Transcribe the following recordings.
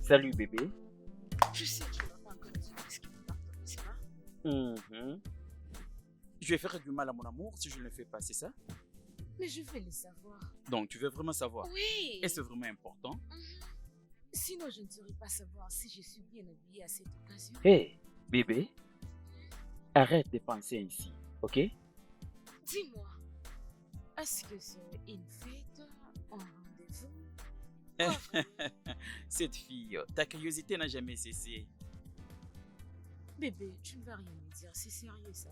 Salut bébé. Je sais que tu vas pas encore dire ce qui me parle, n'est-ce pas? Mhm. Je vais faire du mal à mon amour si je ne le fais pas, c'est ça? Mais je veux le savoir. Donc tu veux vraiment savoir? Oui. Et c'est vraiment important? Mhm. Sinon, je ne saurais pas savoir si je suis bien habillée à cette occasion. Hé, bébé, arrête de penser ainsi, ok? Dis-moi, est-ce que c'est une fête, un rendez-vous? Cette fille, ta curiosité n'a jamais cessé. Bébé, tu ne vas rien me dire, c'est sérieux ça?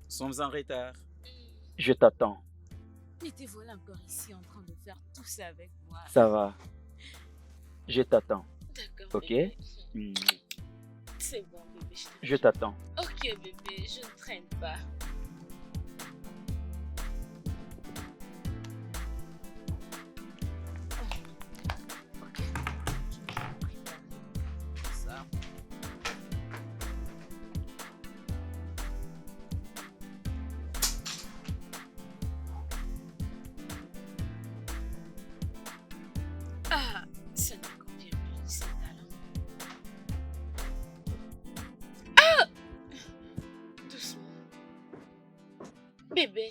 Sommes en retard. Hmm. Je t'attends. Mais te voilà encore ici en train de faire tout ça avec moi. Ça va. Je t'attends, D'accord, ok? bébé. Mm. C'est bon, bébé, Je t'attends. Ok, bébé, je ne traîne pas. Ok, je vais préparer ça. Ah, ça ne convient plus, ces talents. Doucement. Bébé.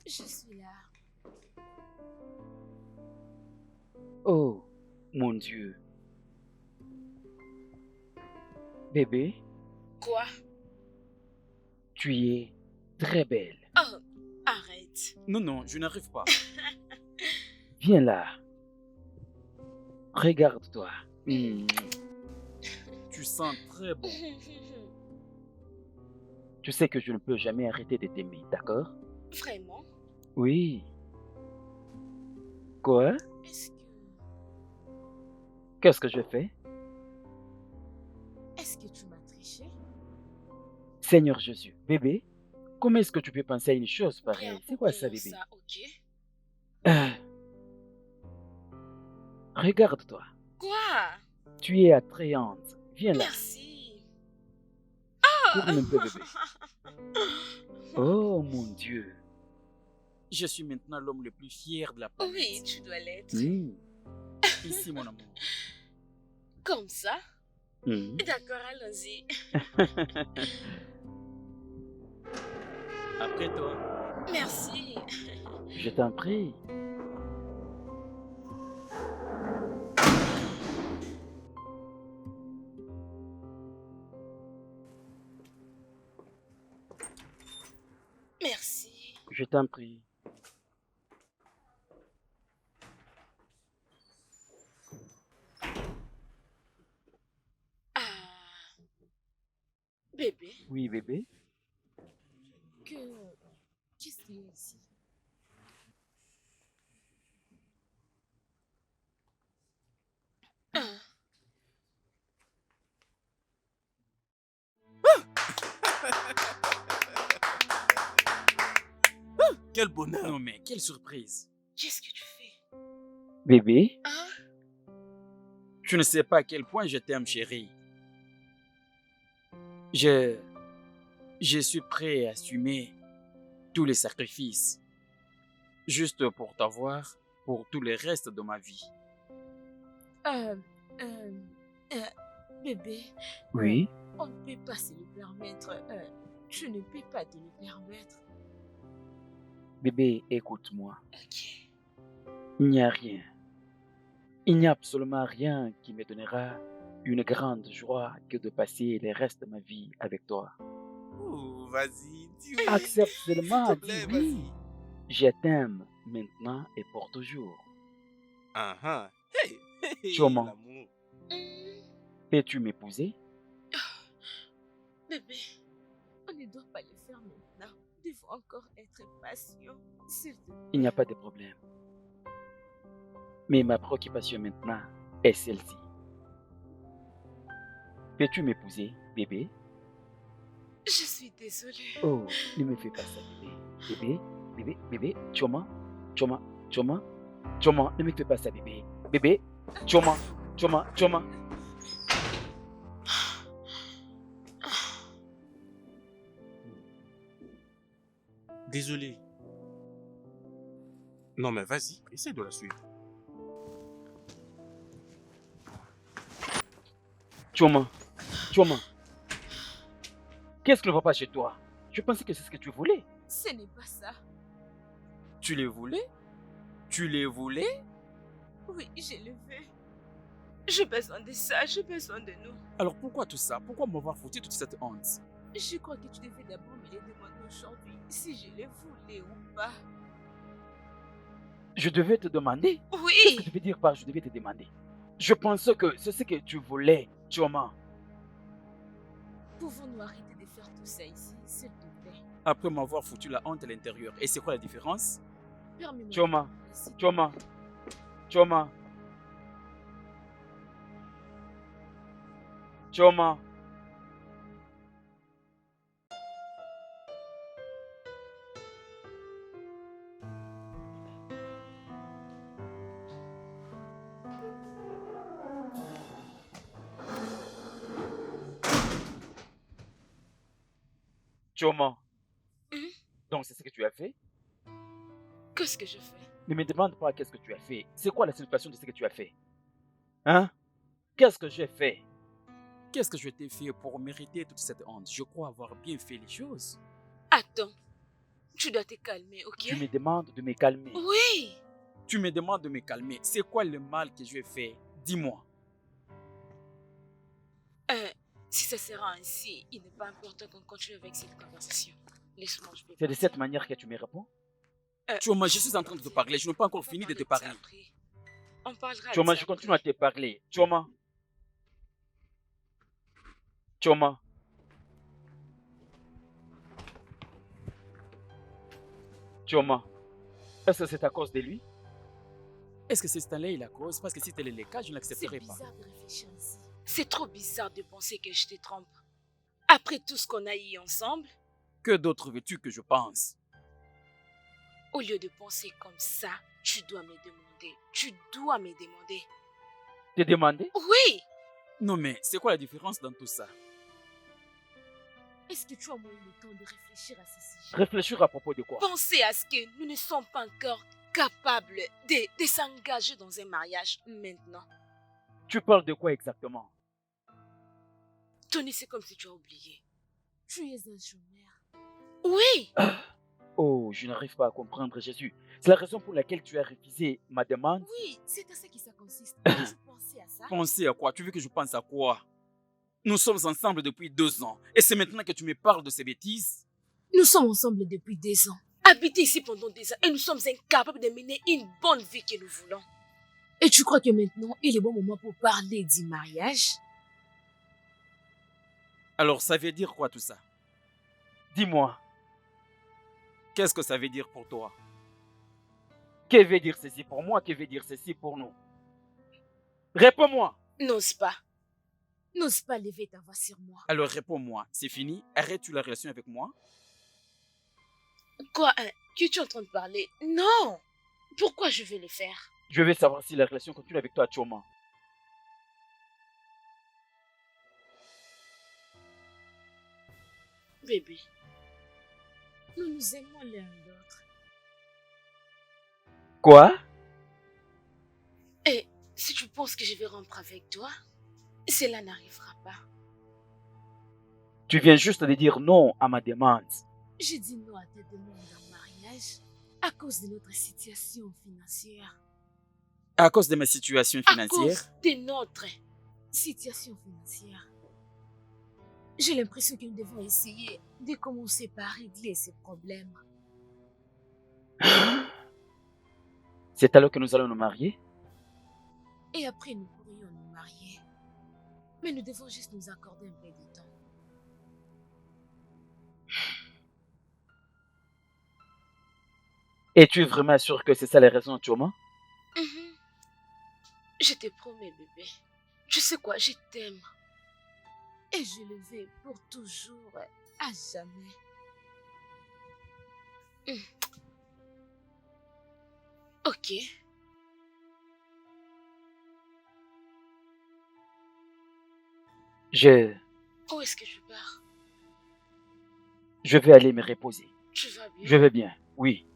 Je suis là. Oh, mon Dieu. Bébé, Quoi? tu es très belle. Oh, arrête. Non, non, je n'arrive pas. Viens Viens là. Regarde-toi. Mm. Tu sens très bon. Tu sais que je ne peux jamais arrêter de t'aimer, d'accord? Vraiment? Oui. Quoi? Est-ce que... Qu'est-ce que je fais? Est-ce que tu m'as triché? Seigneur Jésus, bébé, comment est-ce que tu peux penser à une chose Bien, pareille? C'est quoi ça, oublions bébé? ça, ok? Ah, regarde-toi. Quoi? Tu es attrayante. Viens là. Merci. Tourne un peu, bébé. Oh mon Dieu. Je suis maintenant l'homme le plus fier de la planète. Oui, tu dois l'être. Ici, mon amour. Comme ça? Mm. D'accord, allons-y. Après toi. Merci. Je t'en prie. Merci. Je t'en prie. Ah, bébé, Oui, bébé. qu'est-ce qu'il y a ici? Ah, Quel bonheur. Non, mais quelle surprise. qu'est-ce que tu fais? Bébé, Hein? tu ne sais pas à quel point je t'aime, chérie. Je... Je suis prêt à assumer tous les sacrifices, juste pour t'avoir, pour tout le reste de ma vie. Euh, euh, euh, bébé, Oui? on ne peut pas se le permettre. Tu ne peux pas te le permettre. Bébé, écoute-moi. Ok. Il n'y a rien. Il n'y a absolument rien qui me donnera une grande joie que de passer le reste de ma vie avec toi. Oh, vas-y, dis oui. Accepte S'il seulement, te dis plaît, oui. vas-y. Je t'aime maintenant et pour toujours. Ah ah. Hey, hey, Comment? l'amour. Hmm, Peux-tu m'épouser? bébé, on ne doit pas le faire maintenant. Nous devons encore être patients. S'il te Il n'y a pas de problème. Mais ma préoccupation maintenant est celle-ci. Peux-tu m'épouser, bébé? Je suis désolée. Oh, ne me fais pas ça, bébé. Bébé, bébé, bébé, Choma, Choma, Choma, Choma, ne me fais pas ça, bébé. Bébé, Choma. Choma, Choma. Désolé. Non, mais vas-y, essaie de la suivre. Choma, Choma. Qu'est-ce qui ne va pas chez toi? Je pensais que c'est ce que tu voulais. Ce n'est pas ça. Tu les voulais? Tu les voulais? Oui, je le veux. J'ai besoin de ça, j'ai besoin de nous. Alors pourquoi tout ça? Pourquoi m'avoir foutu toute cette honte? Je crois que tu devais d'abord me les demander aujourd'hui si je les voulais ou pas. Je devais te demander? Qu'est-ce que Oui! tu veux dire par je devais te demander? Je pensais que c'est ce que tu voulais, Choma. Pouvons-nous arrêter de faire tout ça ici, s'il te plaît? Après m'avoir foutu la honte à l'intérieur. Et c'est quoi la différence? Permets-moi. Choma, Ici. Choma, Choma. Choma. Choma. Hum? Donc c'est ce que tu as fait? Qu'est-ce que je fais? Ne me demande pas qu'est-ce que tu as fait. C'est quoi la signification de ce que tu as fait? Hein? Qu'est-ce que j'ai fait? Qu'est-ce que je t'ai fait pour mériter toute cette honte? Je crois avoir bien fait les choses. Attends, tu dois te calmer, ok? Tu me demandes de me calmer. Oui! Tu me demandes de me calmer. C'est quoi le mal que j'ai fait? Dis-moi. Si ça sera ainsi, il n'est pas important qu'on continue avec cette conversation. Laisse-moi, je vais C'est de partir. cette manière que tu me réponds? Choma, je suis en train de te parler. Je n'ai pas encore fini de te parler. Après. On parlera de Choma, ça je continue à après. te parler. Choma. Choma. Choma. Est-ce que c'est à cause de lui? Est-ce que c'est là la cause? Parce que si tel est le cas, je ne C'est l'accepterai pas. bizarre de réfléchir ainsi. C'est trop bizarre de penser que je te trompe. Après tout ce qu'on a eu ensemble, Que d'autre veux-tu que je pense? au lieu de penser comme ça, tu dois me demander. Tu dois me demander. Te demander? Oui! Non mais, c'est quoi la différence dans tout ça? Est-ce que tu as moins le temps de réfléchir à ce sujet? Réfléchir à propos de quoi? Pensez à ce que nous ne sommes pas encore capables de s'engager dans un mariage maintenant. Tu parles de quoi exactement? Tony, c'est comme si tu as oublié. Tu es un chômeur. Oui! Oh, je n'arrive pas à comprendre, Jésus. C'est la raison pour laquelle tu as refusé ma demande? Oui, c'est à ça que ça consiste. Tu pensais à ça? Penser à quoi? Tu veux que je pense à quoi? Nous sommes ensemble depuis 2 ans. Et c'est maintenant que tu me parles de ces bêtises? Nous sommes ensemble depuis 2 ans. Habité ici pendant 2 ans et nous sommes incapables de mener une bonne vie que nous voulons. Et tu crois que maintenant est le bon moment pour parler du mariage? Alors ça veut dire quoi tout ça? Dis-moi. Qu'est-ce que ça veut dire pour toi? Que veut dire ceci pour moi? Que veut dire ceci pour nous? Réponds-moi. N'ose pas. N'ose pas lever ta voix sur moi. Alors réponds-moi. C'est fini? Arrêtes-tu la relation avec moi? Quoi, que tu es en train de parler? Non! Pourquoi je vais le faire? Je veux savoir si la relation continue avec toi, Choma. Bébé, nous nous aimons l'un l'autre. Quoi? Et si tu penses que je vais rompre avec toi, cela n'arrivera pas. Tu viens juste de dire non à ma demande. J'ai dit non à tes demandes en mariage à cause de notre situation financière. À cause de ma situation À financière? cause de notre situation financière. J'ai l'impression que nous devons essayer de commencer par régler ces problèmes. C'est alors que nous allons nous marier? Et après, nous pourrions nous marier. Mais nous devons juste nous accorder un peu de temps. Es-tu vraiment sûr que c'est ça la raison, Choma? Mhm. Je te promets, bébé. Tu sais quoi, je t'aime. Et je le veux pour toujours, à jamais. Ok. Je, Où est-ce que tu pars? je vais aller me reposer. Tu vas bien? Je vais bien, oui.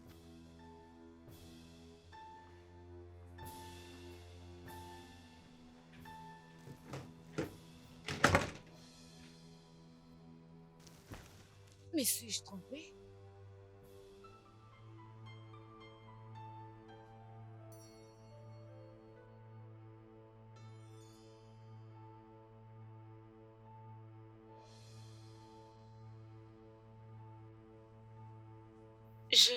Mais suis-je trompée? Je...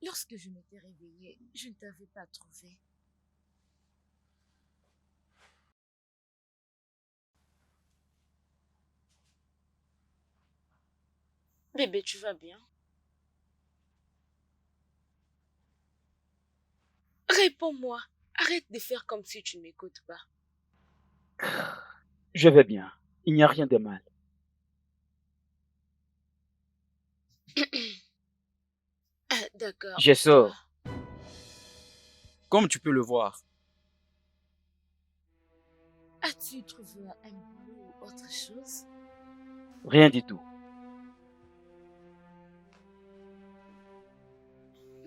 Lorsque je m'étais réveillée, je ne t'avais pas trouvé. Bébé, tu vas bien? Réponds-moi. Arrête de faire comme si tu ne m'écoutes pas. Je vais bien. Il n'y a rien de mal. D'accord, Je et toi? sors. Comme tu peux le voir. As-tu trouvé un boulot ou autre chose? Rien du tout.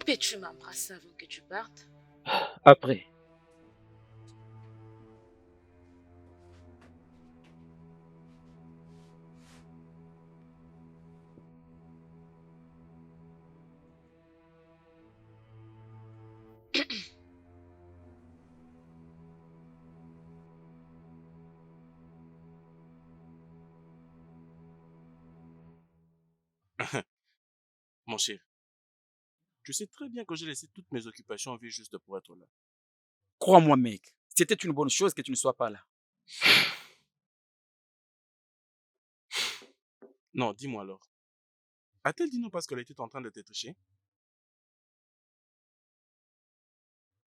Peux-tu m'embrasser avant que tu partes? Après. Mon cher, tu sais très bien que j'ai laissé toutes mes occupations en vie juste pour être là. Crois-moi, mec. C'était une bonne chose que tu ne sois pas là. Non, dis-moi alors. A-t-elle dit non parce qu'elle était en train de te tricher?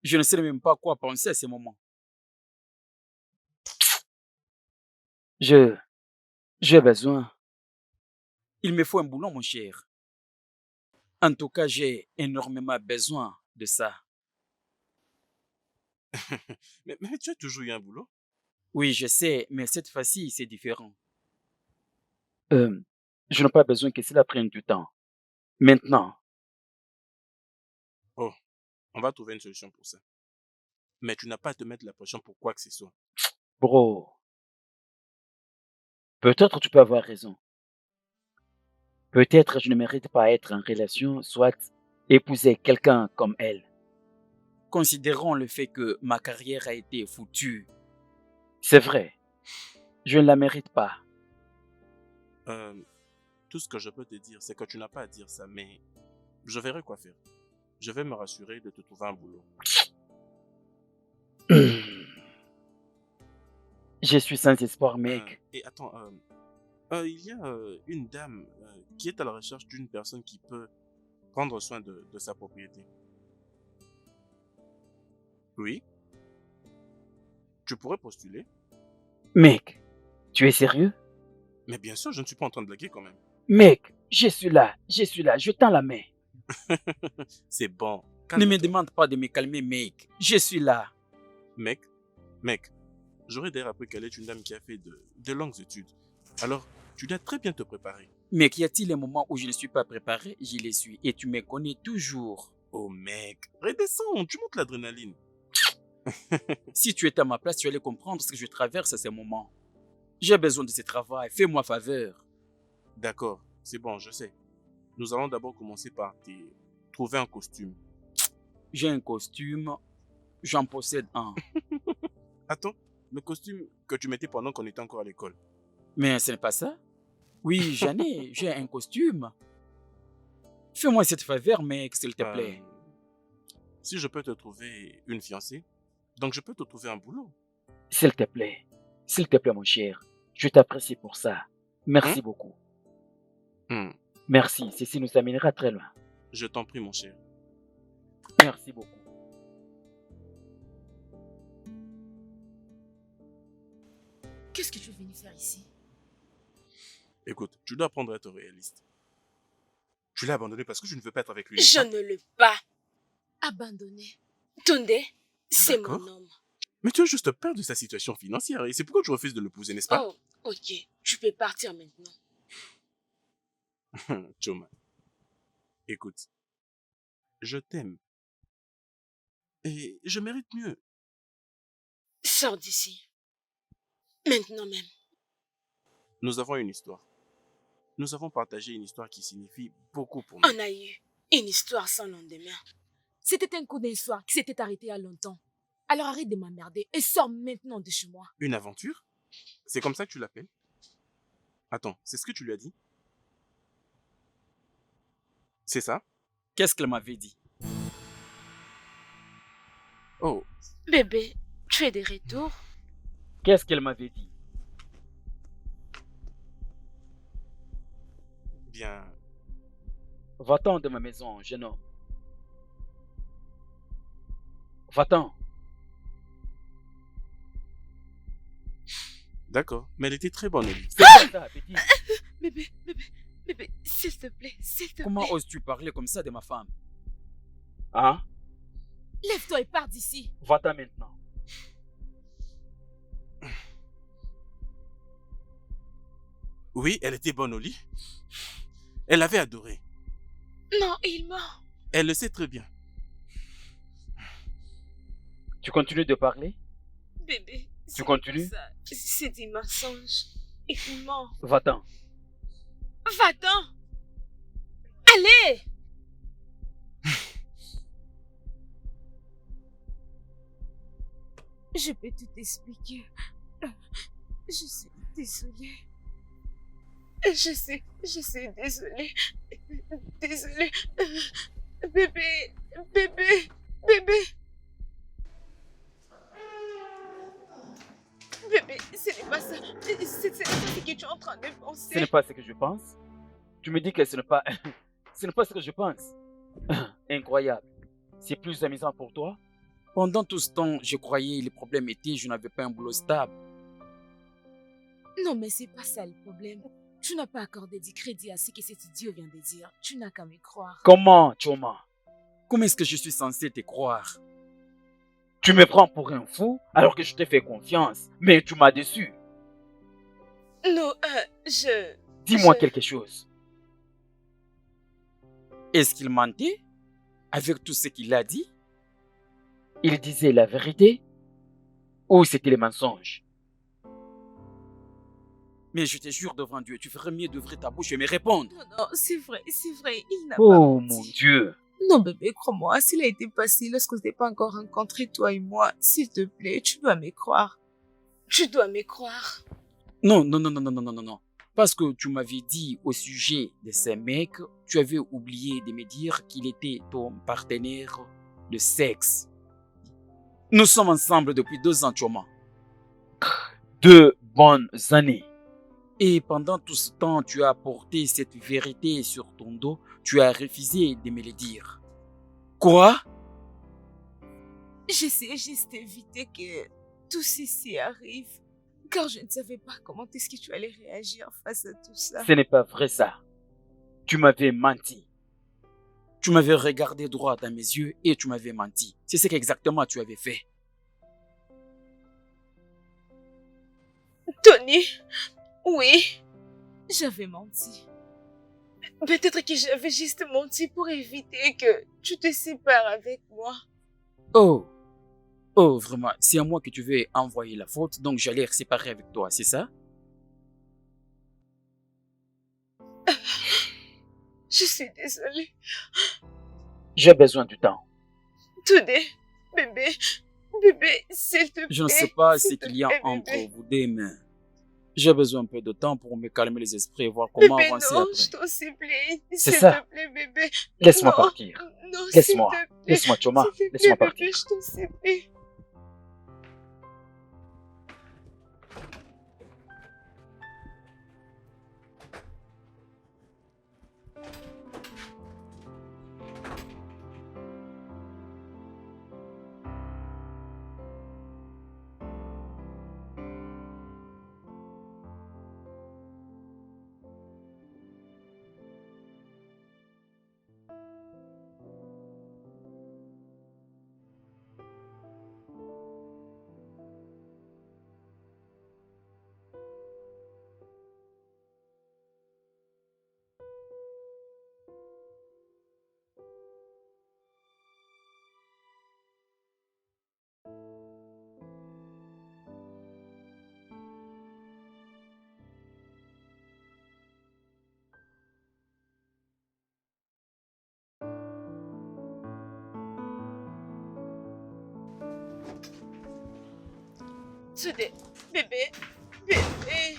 Je ne sais même pas quoi penser à ce moment. Je, j'ai besoin. Il me faut un boulot, mon cher. En tout cas, j'ai énormément besoin de ça. Mais tu as toujours eu un boulot? Oui, je sais, mais cette fois-ci, c'est différent. Euh, je n'ai pas besoin que cela prenne du temps. Maintenant, Oh, on va trouver une solution pour ça. Mais tu n'as pas à te mettre la pression pour quoi que ce soit. bro, peut-être tu peux avoir raison. Peut-être je ne mérite pas être en relation, soit épouser quelqu'un comme elle. Considérons le fait que ma carrière a été foutue. C'est vrai, je ne la mérite pas. Euh, Tout ce que je peux te dire, c'est que tu n'as pas à dire ça, mais je verrai quoi faire. Je vais me rassurer de te trouver un boulot. Je suis sans espoir, mec. Et attends, il y a une dame qui est à la recherche d'une personne qui peut prendre soin de sa propriété. Oui, tu pourrais postuler. Mec, tu es sérieux? Mais bien sûr, je ne suis pas en train de blaguer quand même. Mec, je suis là, je tends la main. C'est bon, Ne me calme-toi. demande pas de me calmer, mec. Je suis là. Mec, mec, j'aurais d'ailleurs appris qu'elle est une dame qui a fait de longues études. Alors, tu dois très bien te préparer. Mec, y a-t-il un moment où je ne suis pas préparé? J'y les suis et tu me connais toujours. Oh mec, redescends, tu montes l'adrénaline. Si tu étais à ma place, tu allais comprendre ce que je traverse à ce moment. J'ai besoin de ce travail, fais-moi faveur. D'accord, c'est bon, je sais. Nous allons d'abord commencer par trouver un costume. J'ai un costume, j'en possède un. Attends, le costume que tu mettais pendant qu'on était encore à l'école. Mais ce n'est pas ça? Oui, j'en ai, j'ai un costume. Fais-moi cette faveur, mec, s'il te plaît. Si je peux te trouver une fiancée, donc je peux te trouver un boulot. S'il te plaît, mon cher. Je t'apprécie pour ça. Merci Hein? beaucoup. Hmm, Merci, ceci nous amènera très loin. Je t'en prie, mon cher. Merci beaucoup. Qu'est-ce que tu es venu faire ici? Écoute, tu dois apprendre à être réaliste. Tu l'as abandonné parce que je ne veux pas être avec lui. Je ne l'ai pas abandonné. Tunde, c'est mon D'accord. homme. Mais tu as juste peur de sa situation financière et c'est pourquoi tu refuses de l'épouser, n'est-ce pas? Oh, ok. Tu peux partir maintenant. Choma, écoute, je t'aime et je mérite mieux. Sors d'ici. Maintenant même. Nous avons une histoire. Nous avons partagé une histoire qui signifie beaucoup pour nous. On a eu une histoire sans lendemain. C'était un coup d'un soir qui s'était arrêté il y a longtemps. Alors arrête de m'emmerder et sors maintenant de chez moi. Une aventure? C'est comme ça que tu l'appelles? Attends, c'est ce que tu lui as dit? C'est ça? Qu'est-ce qu'elle m'avait dit? Oh, Bébé, tu es de retour? Qu'est-ce qu'elle m'avait dit? bien. Va-t'en de ma maison, jeune homme. Va-t'en. D'accord, mais elle était très bonne, Olive. C'est quoi ça, petit? Bébé, s'il te plaît, s'il te plaît. Comment oses-tu parler comme ça de ma femme? Hein? Lève-toi et pars d'ici. Va-t'en maintenant. Oui, elle était bonne au lit. Elle l'avait adoré. Non, il ment. Elle le sait très bien. Tu continues de parler? Bébé, Tu continues? c'est des mensonges. Il ment. Va-t'en. Va-t'en. Allez! Je peux tout expliquer. Je suis désolée. Je sais, désolée. Désolée. Bébé, bébé, bébé. Bébé, ce n'est pas ça. C'est pas ce que tu es en train de penser. Ce n'est pas ce que je pense. Tu me dis que ce n'est pas... ce n'est pas ce que je pense. Incroyable. C'est plus amusant pour toi? Pendant tout ce temps, je croyais les problèmes étaient je n'avais pas un boulot stable. Non, mais c'est pas ça le problème. Tu n'as pas accordé du crédit à ce que cet idiot vient de dire. Tu n'as qu'à me croire. Comment, Choma? Comment est-ce que je suis censé te croire? Tu me prends pour un fou alors que je t'ai fait confiance, mais tu m'as déçu. Non, Dis-moi quelque chose. Est-ce qu'il mentait avec tout ce qu'il a dit? Il disait la vérité ou c'était les mensonges? Mais je te jure devant Dieu, tu ferais mieux d'ouvrir ta bouche et me répondre. Non, c'est vrai, il n'a pas Oh menti. mon Dieu! Non, bébé, crois-moi, s'il a été passé lorsqu'on ne s'était pas encore rencontrés, toi et moi, s'il te plaît, tu dois me croire. Tu dois me croire. Non. Parce que tu m'avais dit au sujet de ces mecs, tu avais oublié de me dire qu'il était ton partenaire de sexe. Nous sommes ensemble depuis 2 ans, Choma. 2 bonnes années. Et pendant tout ce temps, tu as porté cette vérité sur ton dos. Tu as refusé de me le dire. Quoi? J'essayais juste d'éviter que tout ceci arrive. Car je ne savais pas comment est-ce que tu allais réagir face à tout ça. Ce n'est pas vrai ça. Tu m'avais menti. Tu m'avais regardé droit dans mes yeux et tu m'avais menti. C'est ce qu'exactement tu avais fait. Tony, oui, j'avais menti. Peut-être que j'avais juste menti pour éviter que tu te sépares avec moi. Oh, vraiment, c'est à moi que tu veux envoyer la faute, donc j'allais séparer avec toi, c'est ça? Je suis désolée. J'ai besoin du temps. Tony, bébé, s'il te plaît. Je ne sais pas ce qu'il y a entre vous deux, mais j'ai besoin un peu de temps pour me calmer les esprits et voir comment bébé, avancer non, après. je t'en supplie. C'est S'il ça. te plaît, bébé. Laisse-moi Non, partir. Non, Laisse-moi. s'il te plaît. Laisse-moi, Choma. S'il te plaît, Laisse-moi bébé, partir. je t'en supplie. Today, bébé, bébé,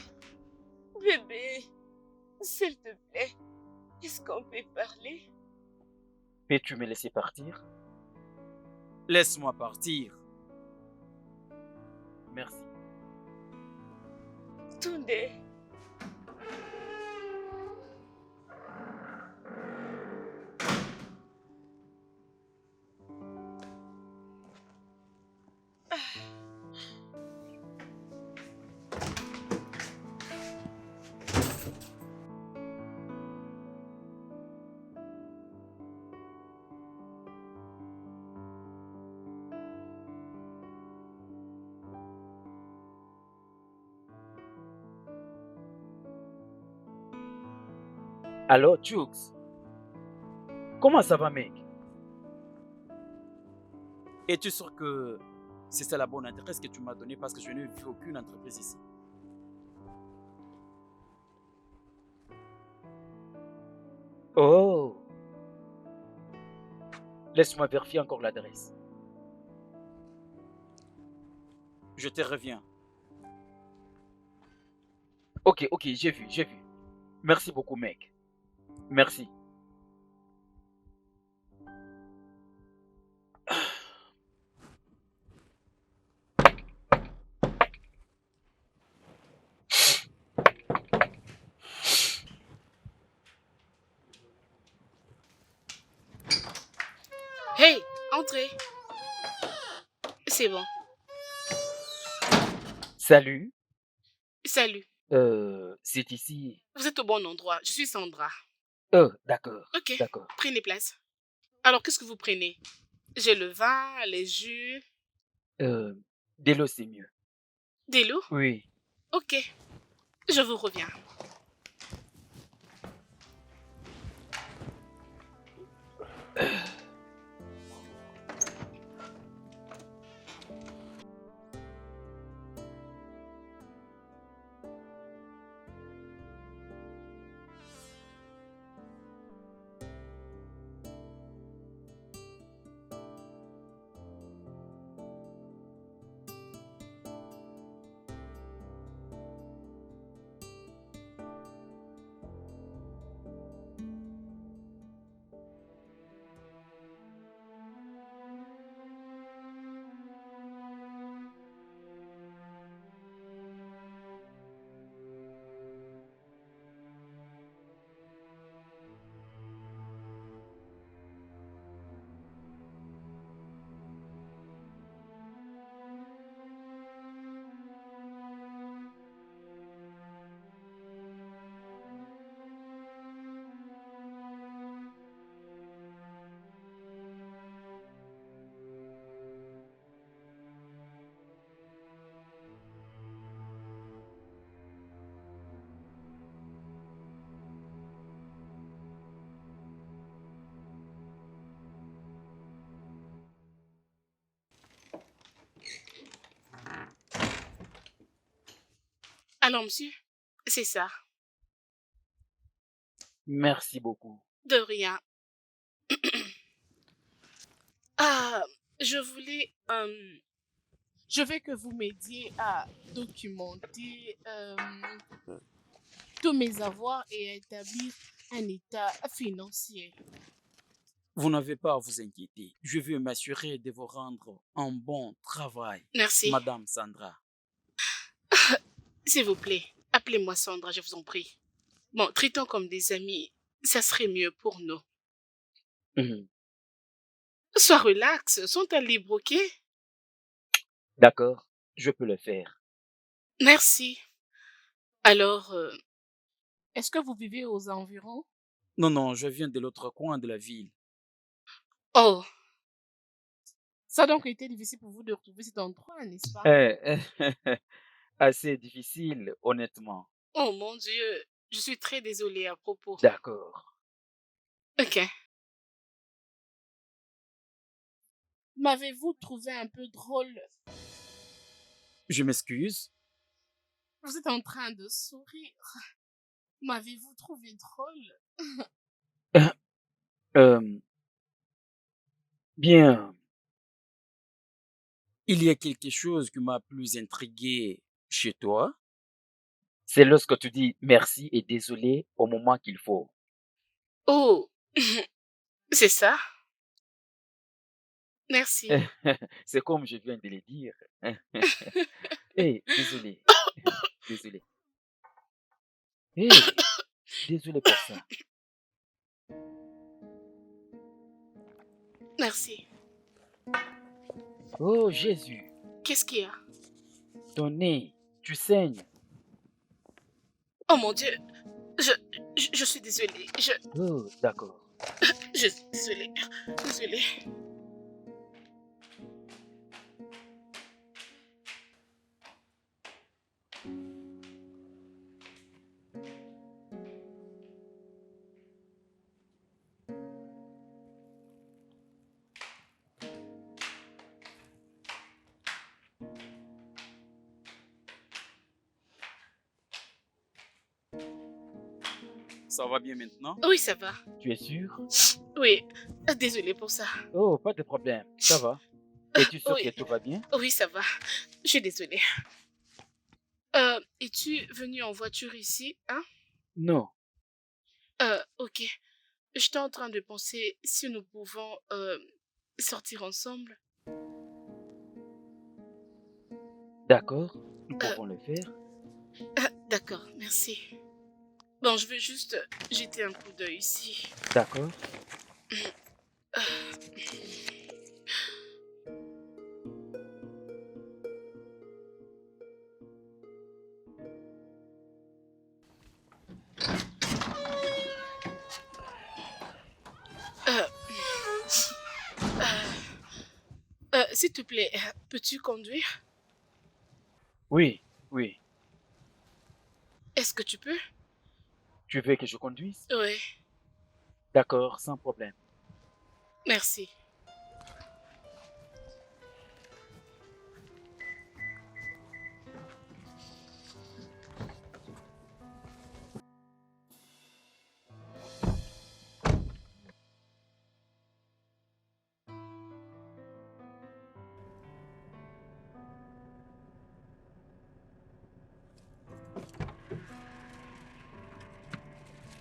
bébé, s'il te plaît, est-ce qu'on peut parler? Peux-tu me laisser partir? Laisse-moi partir. Merci. Today. Alors, Jux, comment ça va, mec? Es-tu sûr que c'est ça la bonne adresse que tu m'as donnée parce que je n'ai vu aucune entreprise ici? Oh, laisse-moi vérifier encore l'adresse. Je te reviens. Ok, j'ai vu, j'ai vu. Merci beaucoup, mec. Merci. Hey, entrez. C'est bon. Salut. Salut. C'est ici. Vous êtes au bon endroit. Je suis Sandra. D'accord, Ok, d'accord. prenez place. Alors, qu'est-ce que vous prenez? J'ai le vin, les jus, De l'eau, c'est mieux. des l'eau? Oui. Ok, je vous reviens. Alors, monsieur, c'est ça. Merci beaucoup. De rien. Ah, je voulais... je veux que vous m'aidiez à documenter tous mes avoirs et à établir un état financier. Vous n'avez pas à vous inquiéter. Je veux m'assurer de vous rendre un bon travail, Merci. Madame Sandra. S'il vous plaît, appelez-moi Sandra, je vous en prie. Bon, traitons comme des amis, ça serait mieux pour nous. Mhm. Sois relax, sont à libre, ok? D'accord, je peux le faire. Merci. Alors, est-ce que vous vivez aux environs? Non, non, je viens de l'autre coin de la ville. Oh, ça a donc été difficile pour vous de retrouver cet endroit, n'est-ce pas? Assez difficile, honnêtement. Oh mon Dieu, je suis très désolée à propos. D'accord. Ok. M'avez-vous trouvé un peu drôle? Je m'excuse. Vous êtes en train de sourire. M'avez-vous trouvé drôle? Euh, bien, Il y a quelque chose qui m'a plus intrigué chez toi, c'est lorsque tu dis merci et désolé au moment qu'il faut. Oh, c'est ça? Merci. C'est comme je viens de le dire. Hey, désolé, désolé. Hey, désolé pour ça. Merci. Oh Jésus, Qu'est-ce qu'il y a? ton nez, tu saignes. Oh mon Dieu, je, je suis désolée. Oh, d'accord. Je suis désolée. Désolée. Ça va bien maintenant? Oui, ça va. Tu es sûr? Oui, désolée pour ça. Oh, pas de problème, ça va. Es-tu sûr que Oui, tout va bien? oui, ça va. Je suis désolée. Es-tu venu en voiture ici, hein? Non, Ok. J'étais en train de penser si nous pouvons sortir ensemble. d'accord, nous Euh, pouvons le faire. d'accord, merci. Bon, je veux juste jeter un coup d'œil ici. D'accord. Euh, S'il te plaît, peux-tu conduire? Oui, oui. Est-ce que tu peux? Tu veux que je conduise? Oui, D'accord, sans problème. merci.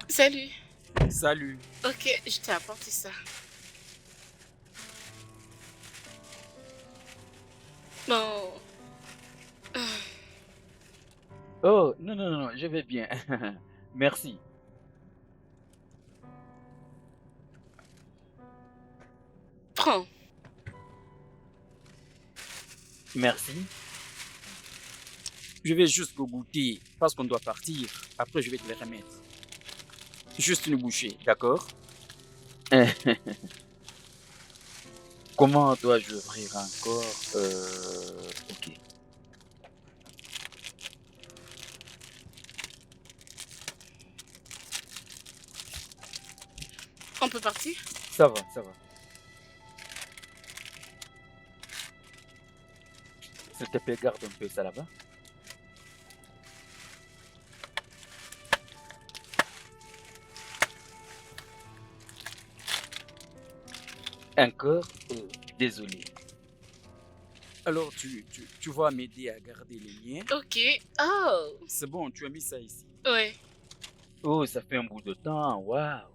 Salut. Salut. Ok, je t'ai apporté ça. Bon, Oh, non, non, non, non, je vais bien. Merci. prends. Merci. Je vais juste le goûter parce qu'on doit partir. Après, je vais te les remettre. Juste une bouchée, d'accord? Comment dois-je ouvrir encore? Ok. On peut partir? Ça va, ça va. S'il te plaît, garde un peu ça là-bas. Encore, désolé. Alors, tu vas m'aider à garder les liens. Ok. Oh, C'est bon, tu as mis ça ici. ouais. Oh, ça fait un bout de temps, waouh.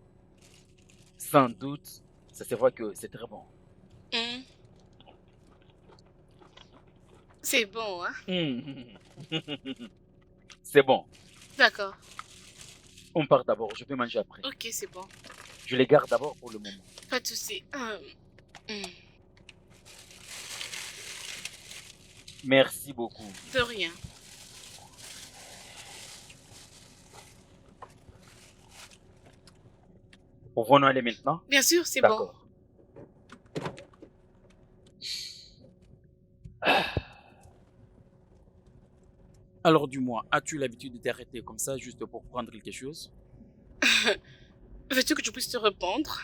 Sans doute, ça se voit que c'est très bon. Hmm. C'est bon, hein? C'est bon. D'accord. On part d'abord, je vais manger après. Ok, c'est bon. Je les garde d'abord pour le moment. Pas de souci. Merci beaucoup. De rien. Pouvons-nous aller maintenant? Bien sûr, c'est bon. D'accord. Alors dis-moi, as-tu l'habitude de t'arrêter comme ça juste pour prendre quelque chose? Veux-tu que je puisse te répondre?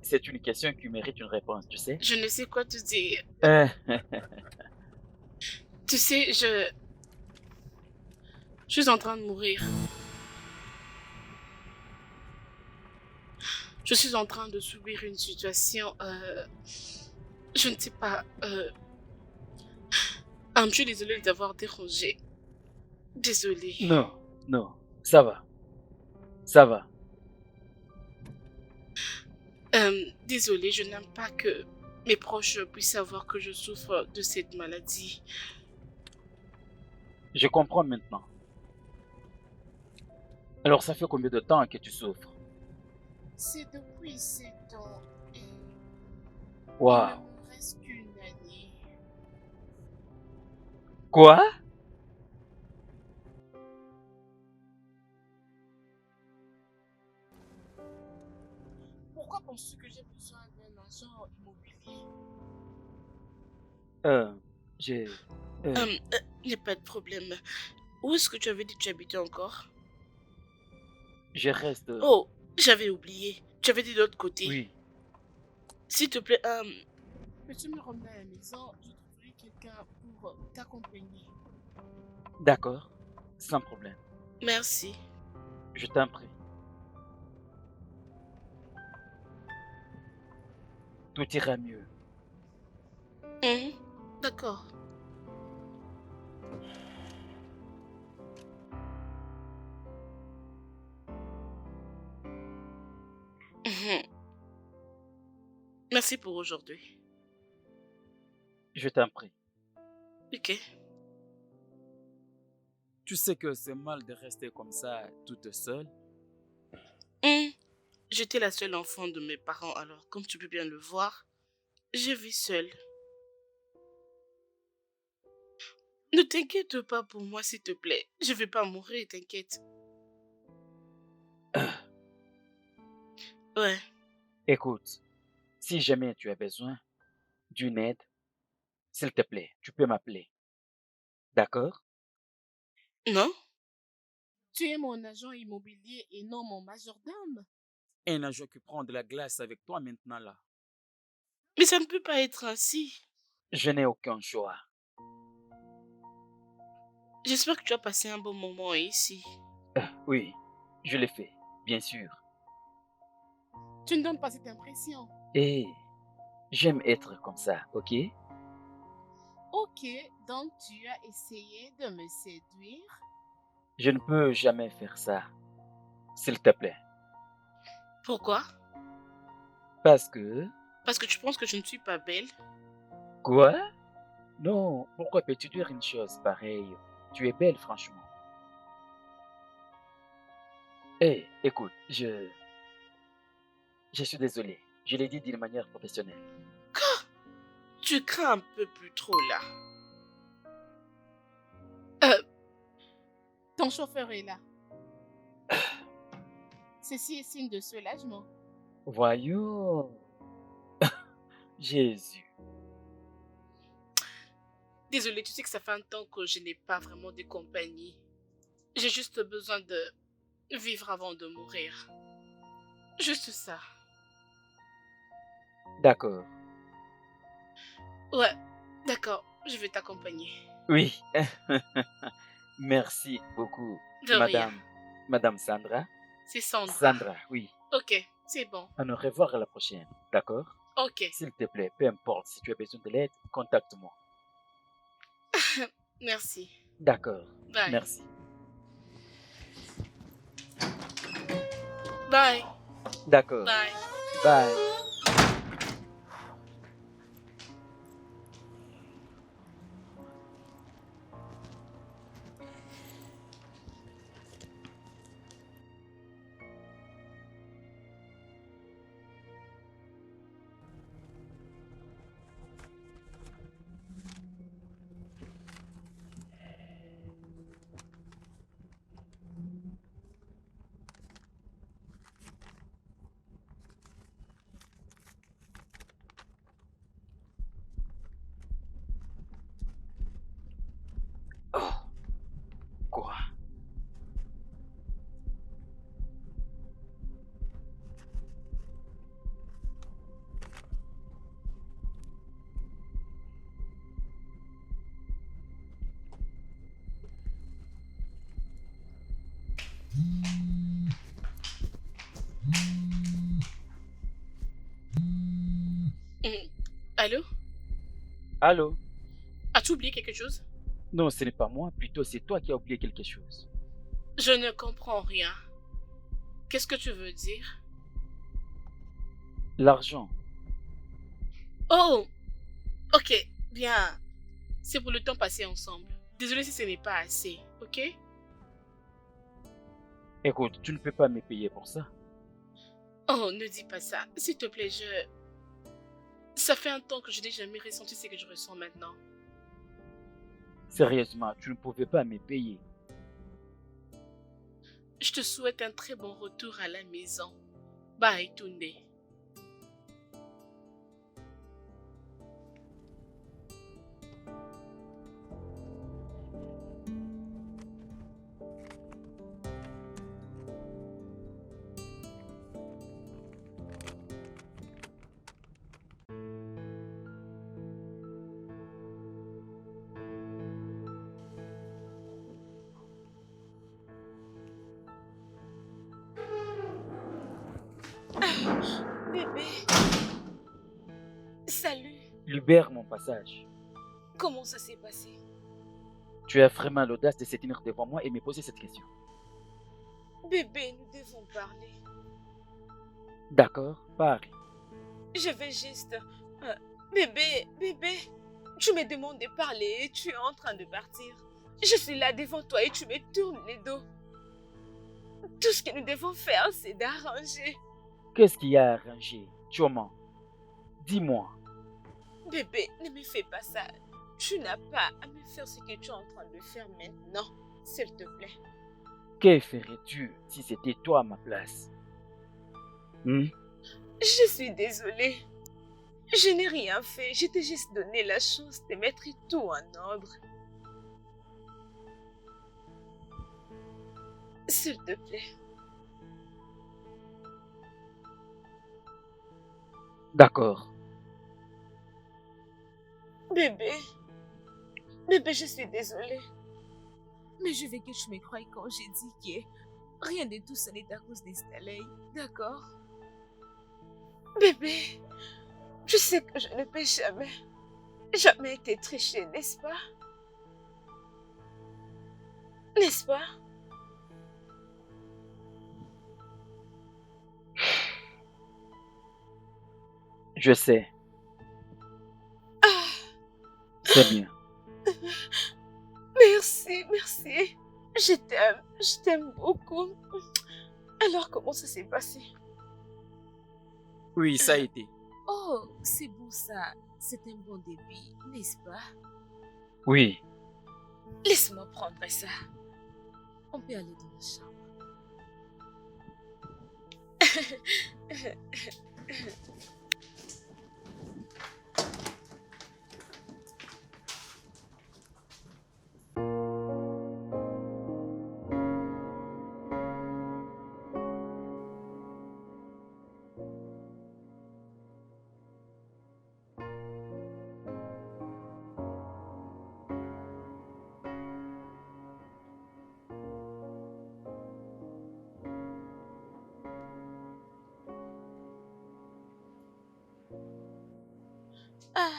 C'est une question qui mérite une réponse, tu sais? Je ne sais quoi te dire. Euh, Tu sais, je suis en train de mourir. Je suis en train de subir une situation, je ne sais pas, Je suis désolée de t'avoir dérangé. Désolée. Non, non, ça va, ça va. Désolée, je n'aime pas que mes proches puissent savoir que je souffre de cette maladie. Je comprends maintenant. Alors ça fait combien de temps que tu souffres? C'est depuis 7 ans et il ne Waouh. me reste qu'une année. Quoi? Pourquoi penses-tu que j'ai besoin d'un agent immobilier? Euh, j'ai... euh, Il n'y a pas de problème. Où est-ce que tu avais dit que tu habitais encore? je reste... Oh, j'avais oublié. Tu avais dit de l'autre côté. Oui, S'il te plaît, peux-tu me ramener à la maison? Je trouverai quelqu'un pour t'accompagner. d'accord, sans problème. Merci. Je t'en prie. Tout ira mieux. Mhm. D'accord. Mhm. Merci pour aujourd'hui. Je t'en prie. Ok. Tu sais que c'est mal de rester comme ça, toute seule. Mhm. J'étais la seule enfant de mes parents, alors comme tu peux bien le voir, je vis seule. Ne t'inquiète pas pour moi, s'il te plaît. Je vais pas mourir, t'inquiète. Ouais. Écoute, si jamais tu as besoin d'une aide, s'il te plaît, tu peux m'appeler. D'accord? Non? Tu es mon agent immobilier et non mon majordome. Un agent qui prend de la glace avec toi maintenant là. Mais ça ne peut pas être ainsi. Je n'ai aucun choix. J'espère que tu as passé un bon moment ici. Oui, je l'ai fait, bien sûr. Tu ne donnes pas cette impression. Et j'aime être comme ça, ok? Ok, donc tu as essayé de me séduire? Je ne peux jamais faire ça, s'il te plaît. Pourquoi? Parce que... Parce que tu penses que je ne suis pas belle? Quoi? Non, pourquoi peux-tu dire une chose pareille? Tu es belle, franchement. Écoute, je suis désolé. Je l'ai dit d'une manière professionnelle. Tu crains un peu plus trop là. Euh, ton chauffeur est là. Ceci est signe de soulagement. Voyons. Jésus. Désolée, tu sais que ça fait un temps que je n'ai pas vraiment de compagnie. J'ai juste besoin de vivre avant de mourir. Juste ça. D'accord. Ouais, d'accord, je vais t'accompagner. Oui. Merci beaucoup, De rien. Madame Sandra. C'est Sandra. Sandra, oui. Ok, c'est bon. À nous revoir à la prochaine, d'accord? Ok, S'il te plaît, peu importe, si tu as besoin de l'aide, contacte-moi. merci. D'accord. Bye. Merci. Bye. D'accord. Bye. Bye. Oh, quoi? Allô? Allô? As-tu oublié quelque chose? Non, ce n'est pas moi, plutôt c'est toi qui as oublié quelque chose. Je ne comprends rien. Qu'est-ce que tu veux dire? L'argent. Oh, ok, bien. C'est pour le temps passé ensemble. Désolée si ce n'est pas assez, ok? Écoute, tu ne peux pas me payer pour ça. Oh, ne dis pas ça. S'il te plaît, Ça fait un temps que je n'ai jamais ressenti ce que je ressens maintenant. Sérieusement, tu ne pouvais pas me payer. Je te souhaite un très bon retour à la maison. Bye, Tunde. Bébé, salut. Libère mon passage. Comment ça s'est passé? Tu as vraiment l'audace de se tenir devant moi et me poser cette question. Bébé, nous devons parler. D'accord, parle. Je vais juste... bébé, tu me demandes de parler et tu es en train de partir. Je suis là devant toi et tu me tournes les dos. Tout ce que nous devons faire, c'est d'arranger. Qu'est-ce qu'il y a à arranger, Tioman? Dis-moi. Bébé, ne me fais pas ça. Tu n'as pas à me faire ce que tu es en train de faire maintenant, s'il te plaît. Que ferais-tu si c'était toi à ma place? Je suis désolée. Je n'ai rien fait. Je t'ai juste donné la chance de mettre tout en ordre. S'il te plaît. D'accord. Bébé, je suis désolée. Mais je veux que tu me croies quand j'ai dit que rien de tout ce n'est à cause des Staley, d'accord? Bébé, tu sais que je ne peux jamais été trichée, n'est-ce pas? N'est-ce pas? Je sais. Ah, C'est bien. merci. Je t'aime beaucoup. Alors, comment ça s'est passé? Oui, ça a été. Oh, c'est bon ça. C'est un bon début, n'est-ce pas? Oui. Laisse-moi prendre ça. On peut aller dans la chambre. Ah.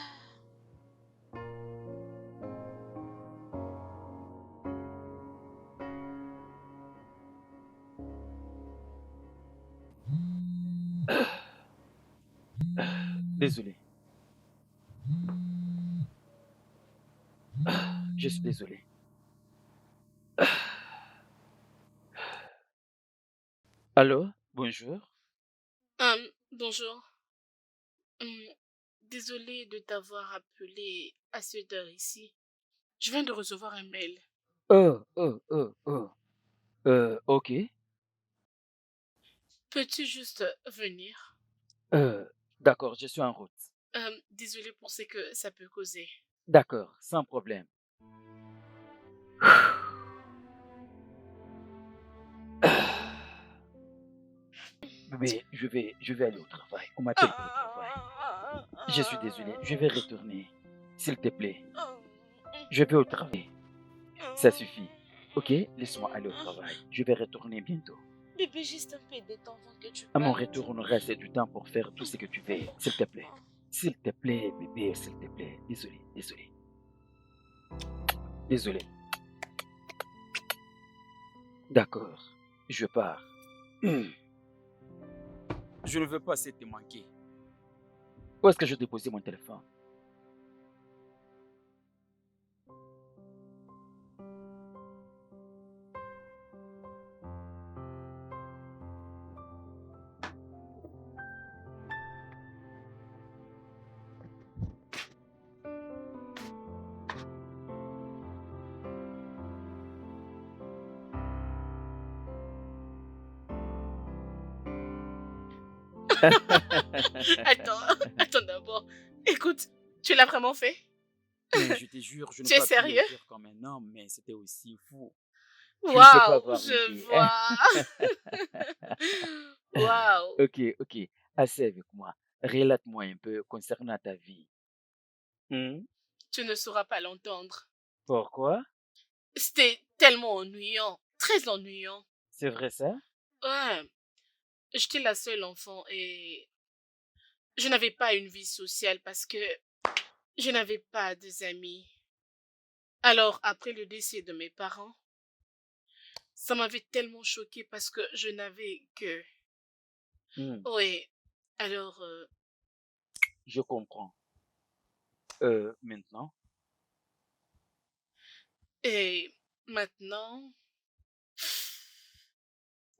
Désolé. Je suis désolé. Allô? Bonjour. Bonjour. Désolée de t'avoir appelé à cette heure ici. Je viens de recevoir un mail. Ok. Peux-tu juste venir? D'accord, je suis en route. Désolée pour ce que ça peut causer. D'accord, sans problème. Mais je vais aller au travail. On m'appelle pour le travail. Je suis désolé, je vais retourner. S'il te plaît, je vais au travail. Ça suffit. Ok, laisse-moi aller au travail. Je vais retourner bientôt. Bébé, juste un peu de temps avant que tu À mon partes. retour, on aura assez du temps pour faire tout ce que tu veux. S'il te plaît. S'il te plaît, bébé, s'il te plaît. Désolé. Désolé. D'accord, je pars. Je ne veux pas essayer de te manquer. Où est-ce que j'ai déposé mon téléphone? Attends d'abord. Écoute, tu l'as vraiment fait? Mais je te jure, je n'ai Tu es pas pu sérieux? agir comme un homme, mais c'était aussi fou. Tu ne peux pas Waouh, avoir je l'idée. vois. Waouh. Ok, ok. Assez avec moi. Relate-moi un peu concernant ta vie. Hmm? Tu ne sauras pas l'entendre. Pourquoi? C'était tellement ennuyant, très ennuyant. C'est vrai ça? Ouais, j'étais la seule enfant et je n'avais pas une vie sociale parce que je n'avais pas des amis. Alors, après le décès de mes parents, ça m'avait tellement choquée parce que je n'avais que... Hmm, Oui, alors, je comprends. Maintenant, et maintenant,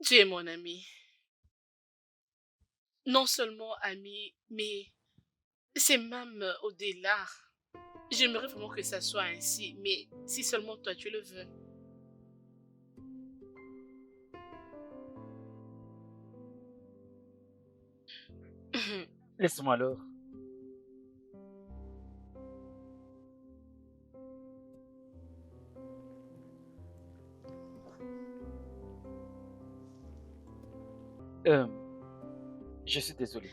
tu es mon ami. Non seulement ami, mais c'est même au-delà. J'aimerais vraiment que ça soit ainsi, mais si seulement toi tu le veux. laisse-moi alors. Euh, je suis désolé.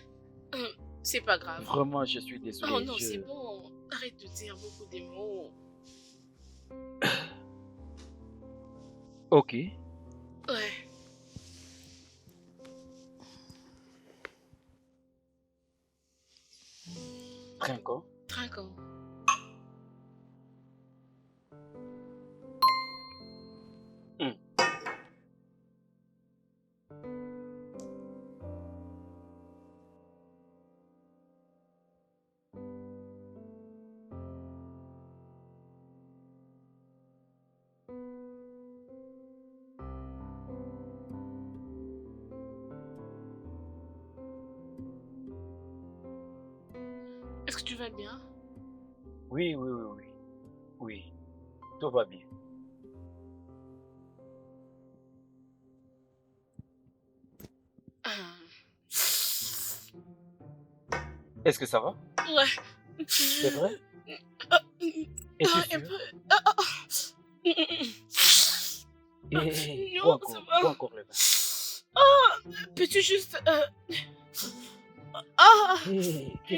C'est pas grave. Vraiment, je suis Oh désolé. non, c'est bon. Arrête de dire beaucoup de mots. Ok. Ouais, Trinquons. trinquons. Hmm. Est-ce que tu vas bien? Oui, oui, oui, oui. Oui, tout va bien. Ah. Est-ce que ça va? Ouais. C'est vrai? Ah, Es-tu un sûr? peu. Ah, ah. Bois Non, ça encore, bois va. encore le vin. Ah, peux-tu juste... Ah, Que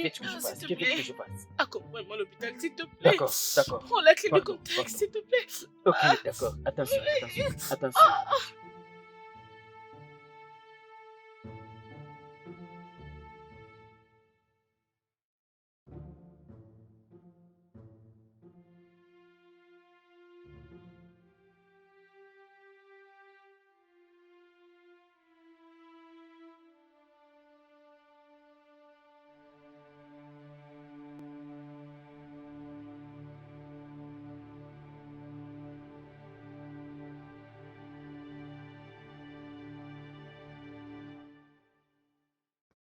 veux-tu que je s'il fasse? te Que veux-tu que plaît. je fasse? Accompagne-moi à l'hôpital, s'il te plaît. D'accord, d'accord. Prends la clé de Pardon, contact, pardon. s'il te plaît. Ok, Ah, d'accord. Attention, attention, attention, ah. attention.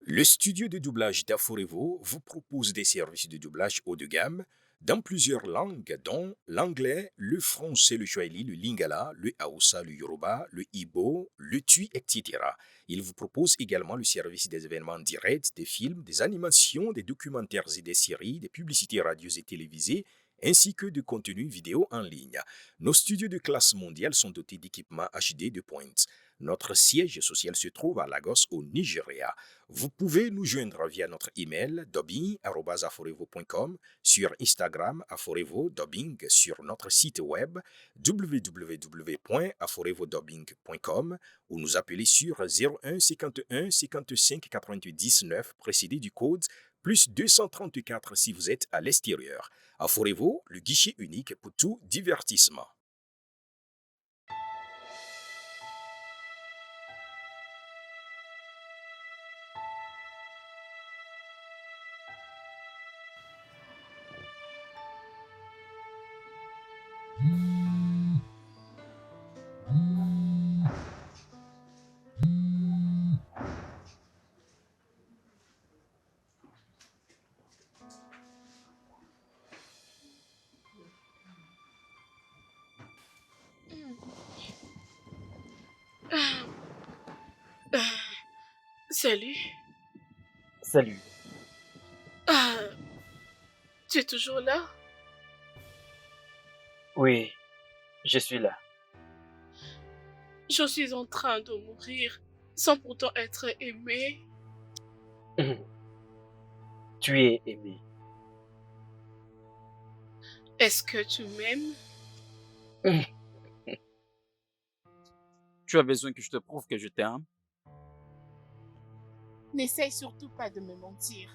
Le studio de doublage d'Aforevo vous propose des services de doublage haut de gamme dans plusieurs langues, dont l'anglais, le français, le swahili, le lingala, le hausa, le yoruba, le ibo, le tui, etc. Il vous propose également le service des événements directs, des films, des animations, des documentaires et des séries, des publicités radios et télévisées, ainsi que de contenus vidéo en ligne. Nos studios de classe mondiale sont dotés d'équipements HD de pointe. Notre siège social se trouve à Lagos, au Nigeria. Vous pouvez nous joindre via notre email dubbing@aforevo.com, sur Instagram Aforevo Dubbing, sur notre site web www.aforevodubbing.com ou nous appeler sur 01 51 55 99 précédé du code plus 234 si vous êtes à l'extérieur. À Forevo, le guichet unique pour tout divertissement. Salut. Salut. Ah, tu es toujours là? Oui, je suis là. Je suis en train de mourir sans pourtant être aimée. Tu es aimé. Est-ce que tu m'aimes? Tu as besoin que je te prouve que je t'aime? N'essaye surtout pas de me mentir.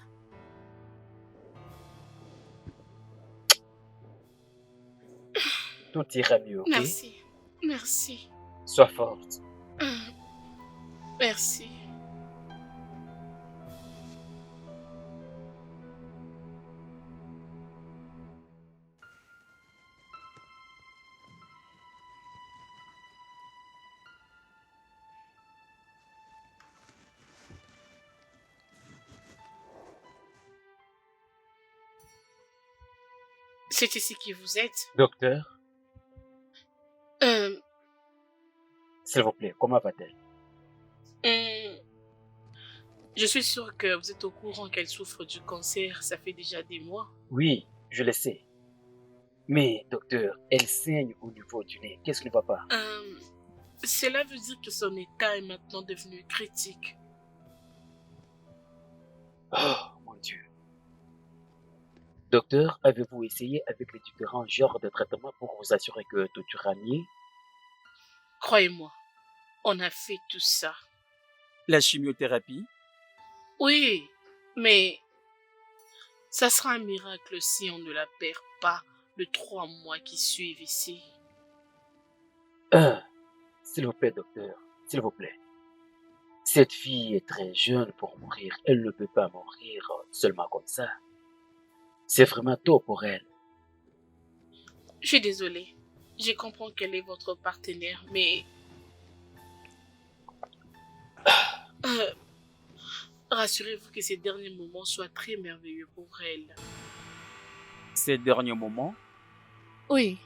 Tout ira mieux, ok? Merci. Merci. Sois forte. Merci. C'est ici que vous êtes? Docteur, Euh, s'il vous plaît, comment va-t-elle? Je suis sûre que vous êtes au courant qu'elle souffre du cancer. Ça fait déjà des mois. Oui, je le sais. Mais, docteur, elle saigne au niveau du nez. Qu'est-ce qui ne va pas? Cela veut dire que son état est maintenant devenu critique. Oh, mon Dieu. Docteur, avez-vous essayé avec les différents genres de traitements pour vous assurer que tout ira mieux? Croyez-moi, on a fait tout ça. La chimiothérapie? Oui, mais ça sera un miracle si on ne la perd pas les 3 mois qui suivent ici. S'il vous plaît, docteur, s'il vous plaît. Cette fille est très jeune pour mourir. Elle ne peut pas mourir seulement comme ça. C'est vraiment tôt pour elle. Je suis désolée. Je comprends qu'elle est votre partenaire, mais... rassurez-vous que ces derniers moments soient très merveilleux pour elle. Ces derniers moments? Oui.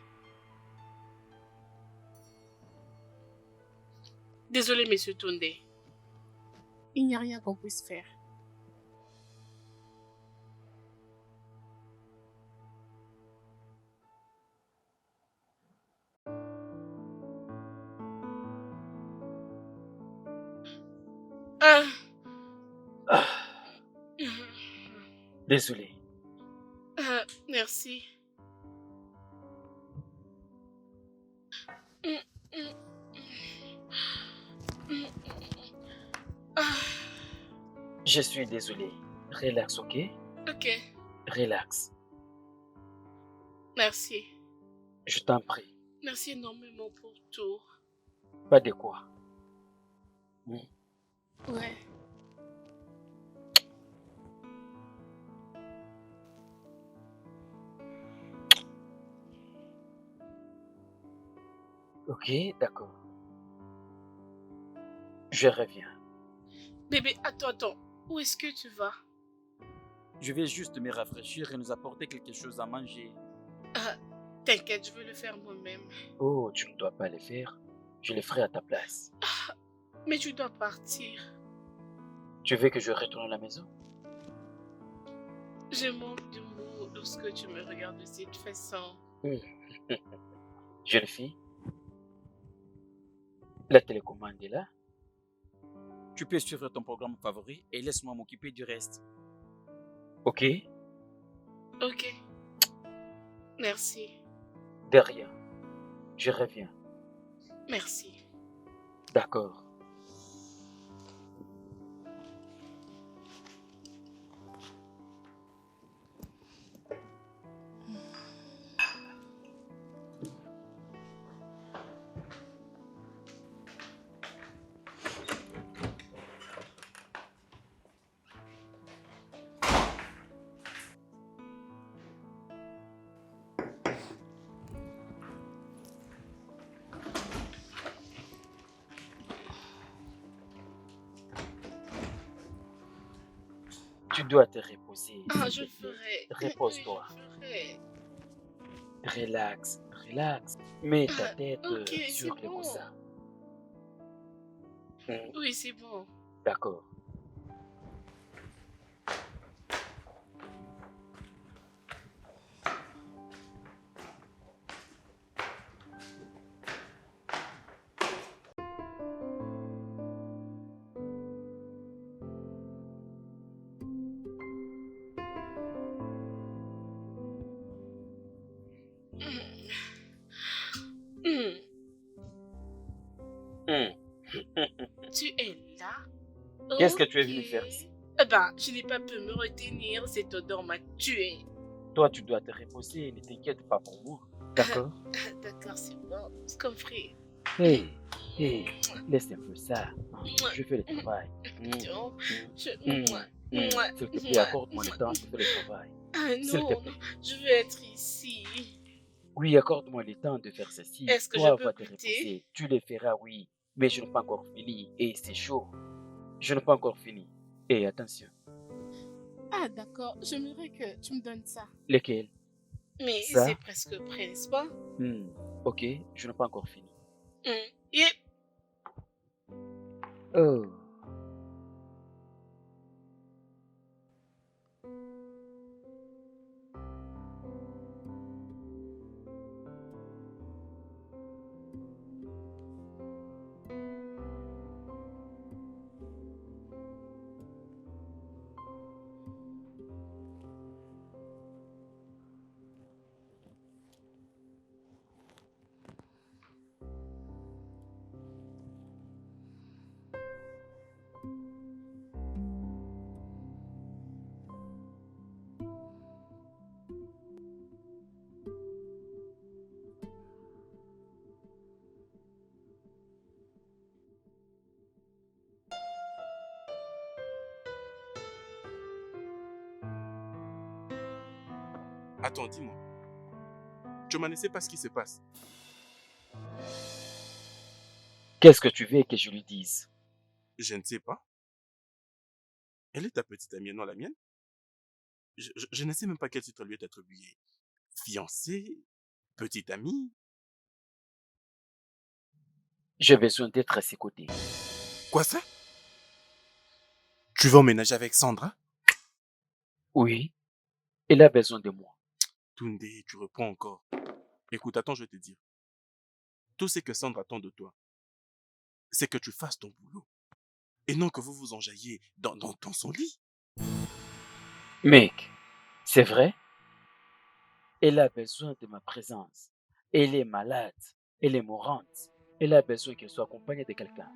Désolé, monsieur Tonde. Il n'y a rien qu'on puisse faire. Désolé. Merci. Je suis désolé. Relax, ok? Ok, Relax. merci. Je t'en prie. Merci énormément pour tout. Pas de quoi. Ouais. Ok, d'accord. Je reviens. Bébé, attends. Où est-ce que tu vas? Je vais juste me rafraîchir et nous apporter quelque chose à manger. T'inquiète, je vais le faire moi-même. Oh, tu ne dois pas le faire. Je le ferai à ta place. Mais tu dois partir. Tu veux que je retourne à la maison? Je manque de mots lorsque tu me regardes de cette façon. Jeune fille, la télécommande est là. Tu peux suivre ton programme favori et laisse-moi m'occuper du reste. Ok? Ok. Merci. De rien. Je reviens. Merci. D'accord. Tu dois te reposer, Ah, s'il je te plaît. ferai. Oui, Repose-toi. je ferai. Relax, relax. Mets ta Ah, tête ok, c'est sur le bon. coussin. Hmm, Oui, c'est bon. D'accord. Hmm. Hmm. Hmm. Tu es là? Qu'est-ce que tu es Ok. venu faire ici? Eh ben, je n'ai pas pu me retenir. Cette odeur m'a tué. Toi, tu dois te reposer, ne t'inquiète pas pour moi. D'accord? D'accord, c'est bon. C'est compris. Hé, hé, laisse un peu ça. Je fais le travail. Non, je... S'il te plaît, accorde-moi le temps, je fais le travail. Ah S'il te non, plaît. je veux être ici. Oui, accorde-moi le temps de faire ceci. Est-ce que je Toi, peux va te goûter? reposer. Tu le feras, oui. Mais je n'ai pas encore fini. Et c'est chaud. Je n'ai pas encore fini. Et attention. Ah d'accord, j'aimerais que tu me donnes ça. Lequel? Mais c'est Ça? presque prêt, n'est-ce pas? Ok, je n'ai pas encore fini. Yep. Oh. Attends, dis-moi. Choma ne sais pas ce qui se passe. Qu'est-ce que tu veux que je lui dise? Je ne sais pas. Elle est ta petite amie, non la mienne. Je ne sais même pas quel titre lui est attribué. Fiancée, petite amie. J'ai besoin d'être à ses côtés. Quoi ça? Tu vas emménager avec Sandra? Oui, elle a besoin de moi. Tunde, tu reprends encore. Écoute, attends, je vais te dire. Tout ce que Sandra attend de toi, c'est que tu fasses ton boulot. Et non que vous vous enjailliez dans son lit. Mec, c'est vrai? Elle a besoin de ma présence. Elle est malade. Elle est mourante. Elle a besoin qu'elle soit accompagnée de quelqu'un.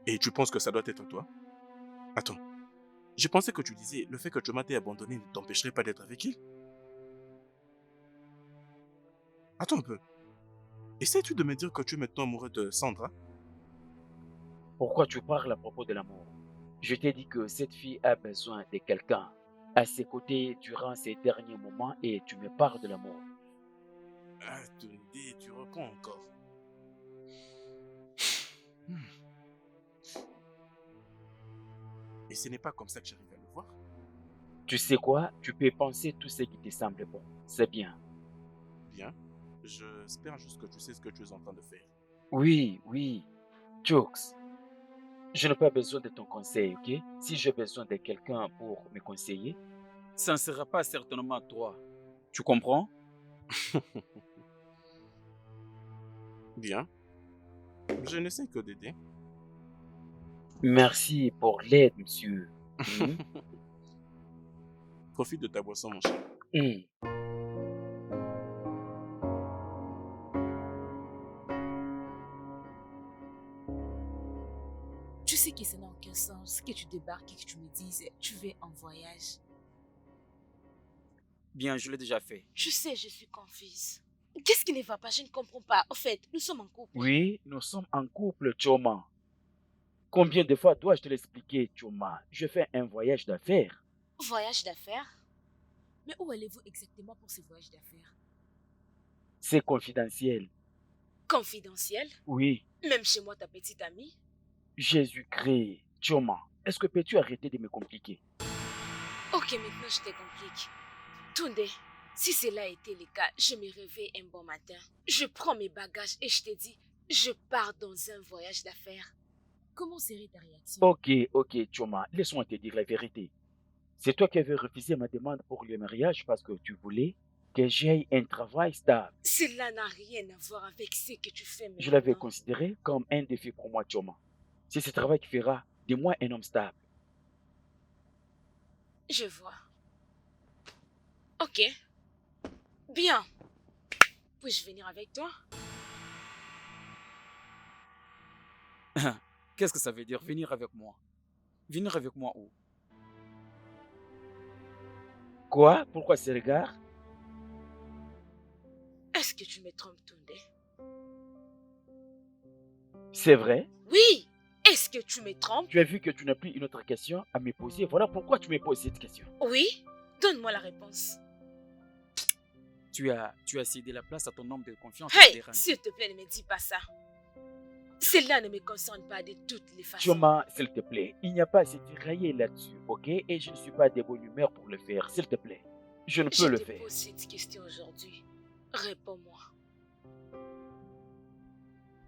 Et tu penses que ça doit être toi? Attends. Je pensais que tu disais le fait que Choma t'ait abandonné ne t'empêcherait pas d'être avec elle. Attends un peu. Essaies-tu de me dire que tu es maintenant amoureux de Sandra? Pourquoi tu parles à propos de l'amour? Je t'ai dit que cette fille a besoin de quelqu'un à ses côtés durant ces derniers moments et tu me parles de l'amour. Ah, Tunde, tu reprends encore. Hmm. Et ce n'est pas comme ça que j'arrive à le voir. Tu sais quoi? Tu peux penser tout ce qui te semble bon. C'est bien. Bien. J'espère juste que tu sais ce que tu es en train de faire. Oui, oui. Jokes. Je n'ai pas besoin de ton conseil, ok? Si j'ai besoin de quelqu'un pour me conseiller, ça ne sera pas certainement toi. Tu comprends? Bien. Je ne sais que d'aider. Merci pour l'aide, monsieur. Hmm? Profite de ta boisson, mon cher. Hmm. Tu sais que ça n'a aucun sens que tu débarques et que tu me dises tu vas en voyage. Bien, je l'ai déjà fait. Tu sais, je suis confuse. Qu'est-ce qui ne va pas? Je ne comprends pas. Au fait, nous sommes en couple. Oui, nous sommes en couple, Choma. Combien de fois dois-je te l'expliquer, Choma? Je fais un voyage d'affaires. Voyage d'affaires? Mais où allez-vous exactement pour ce voyage d'affaires? C'est confidentiel. Confidentiel? Oui, Même chez moi, ta petite amie? Jésus-Christ, Choma. Est-ce que peux-tu arrêter de me compliquer? Ok, maintenant je t'explique. Tunde, si cela a été le cas, je me réveille un bon matin. Je prends mes bagages et je te dis, je pars dans un voyage d'affaires. Comment serait ta réaction? Ok, Choma, laisse-moi te dire la vérité. C'est toi qui avais refusé ma demande pour le mariage parce que tu voulais que j'aie un travail stable. Cela n'a rien à voir avec ce que tu fais Je l'avais maintenant. considéré comme un défi pour moi, Choma. C'est ce travail qui fera de moi un homme stable. Je vois. Ok. Bien. Puis-je venir avec toi? Qu'est-ce que ça veut dire venir avec moi? Venir avec moi où? Quoi? Pourquoi ces regards? Est-ce que tu me trompes, Tunde? C'est vrai? Oui! Est-ce que tu me trompes? Tu as vu que tu n'as plus une autre question à me poser. Voilà pourquoi tu me poses cette question. Oui? Donne-moi la réponse. Tu as cédé la place à ton homme de confiance. Hey! S'il te plaît, ne me dis pas ça. Cela ne me concerne pas de toutes les façons. Choma, s'il te plaît, il n'y a pas à se tirailler là-dessus, ok? Et je ne suis pas de bonne humeur pour le faire, s'il te plaît. Je ne peux le Je te faire. pose cette question aujourd'hui. Réponds-moi.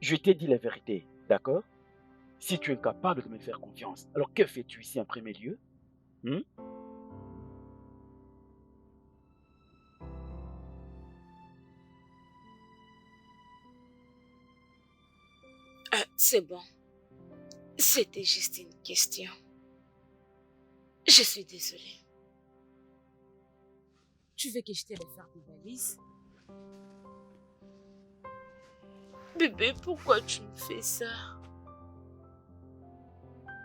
Je t'ai dit la vérité, d'accord? Si tu es incapable de me faire confiance, alors que fais-tu ici en premier lieu? Hmm? C'est bon. C'était juste une question. Je suis désolée. Tu veux que je t'aide à faire tes valises? Bébé, pourquoi tu me fais ça?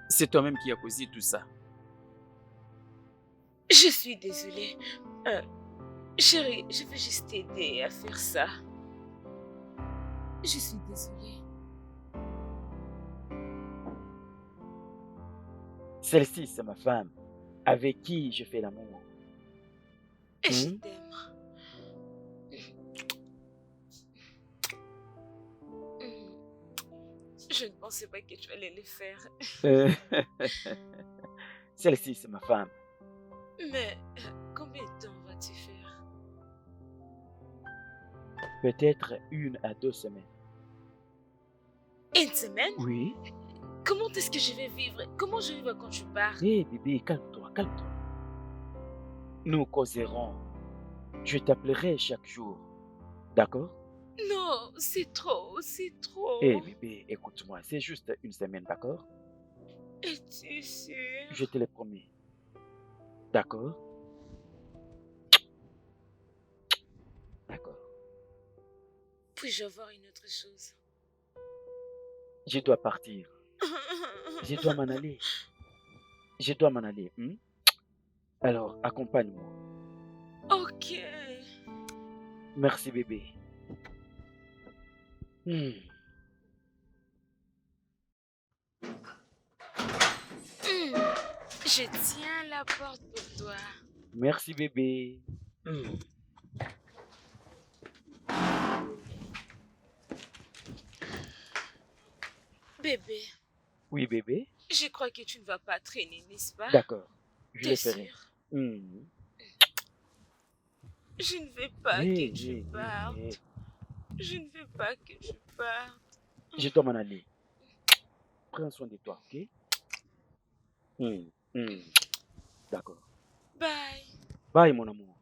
C'est toi-même qui as causé tout ça. Je suis désolée. Chérie, je veux juste t'aider à faire ça. Je suis désolée. Celle-ci, c'est ma femme, avec qui je fais l'amour. Et je Hmm? t'aime. Je ne pensais pas que tu allais le faire. Celle-ci, c'est ma femme. Mais combien de temps vas-tu faire? Peut-être 1 à 2 semaines. Une semaine? Oui? Comment est-ce que je vais vivre? Comment je vivre quand tu pars? Hé, bébé, calme-toi, calme-toi. Nous causerons. Je t'appellerai chaque jour. D'accord? Non, c'est trop, c'est trop. Hé, bébé, écoute-moi, c'est juste 1 semaine, d'accord? Es-tu sûr? Je te l'ai promis. D'accord? D'accord. Puis-je voir une autre chose? Je dois partir. Je dois m'en aller. Je dois m'en aller. Alors, accompagne-moi. Ok. Merci, bébé. Hmm. Je tiens la porte pour toi. Merci, bébé. Bébé, Oui, bébé. je crois que tu ne vas pas traîner, n'est-ce pas? D'accord. Je T'es le ferai. sûr? Hmm. Je ne veux pas Oui, que tu oui, oui, partes. oui. Je ne veux pas que tu partes. Je dois m'en aller. Prends soin de toi, ok? D'accord. Bye. Bye, mon amour.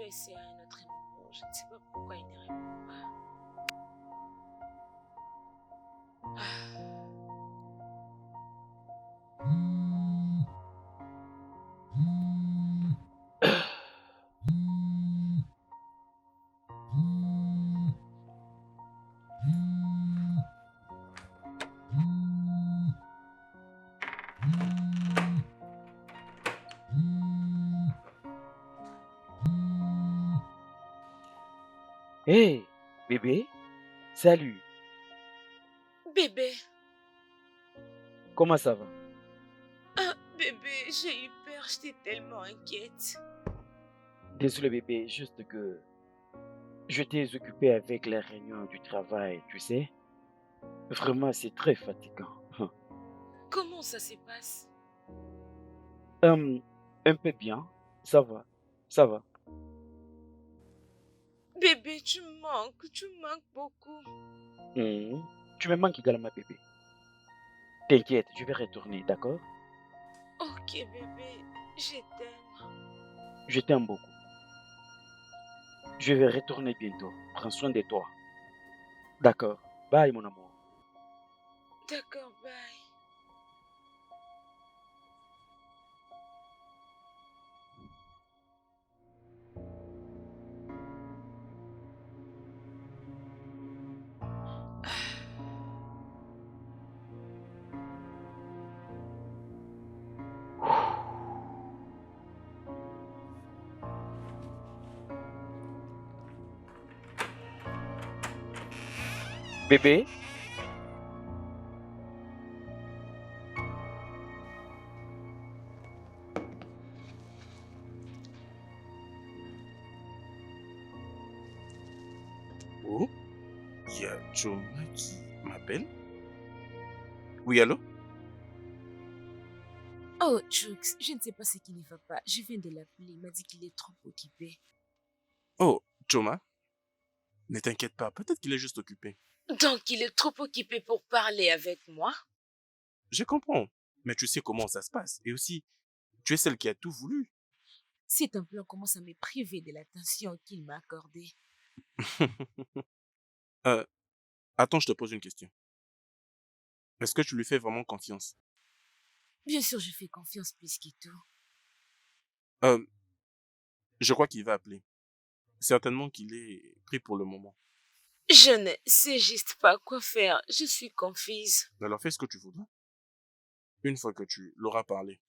vais essayer à un autre moment. Je ne sais pas pourquoi il ne répond pas. Hé, bébé, salut, Bébé, comment ça va? bébé, j'ai eu peur. J'étais tellement inquiète. Désolé bébé, juste que j'étais occupé avec les réunions du travail, tu sais. Vraiment, c'est très fatigant. Comment ça se passe? Hum, un peu bien, ça va, ça va. Bébé, tu me manques beaucoup. Hum, Tu me manques également bébé. T'inquiète, je vais retourner, d'accord? Ok, bébé, je t'aime. Je t'aime beaucoup. Je vais retourner bientôt. Prends soin de toi. D'accord. Bye mon amour. D'accord, bye. Bébé, Oh, il y a Choma qui m'appelle. Oui, allô? Oh, Jux, je ne sais pas ce qui ne va pas. Je viens de l'appeler. Il m'a dit qu'il est trop occupé. Oh, Choma, ne t'inquiète pas, peut-être qu'il est juste occupé. Donc, il est trop occupé pour parler avec moi? Je comprends, mais tu sais comment ça se passe. Et aussi, tu es celle qui a tout voulu. C'est un plan commence à me priver de l'attention qu'il m'a accordée. Euh, Attends, je te pose une question. Est-ce que tu lui fais vraiment confiance? Bien sûr, je fais confiance plus que tout. Euh, je crois qu'il va appeler. Certainement qu'il est pris pour le moment. Je ne sais juste pas quoi faire. Je suis confuse. Alors fais ce que tu voudras. Une fois que tu l'auras parlé,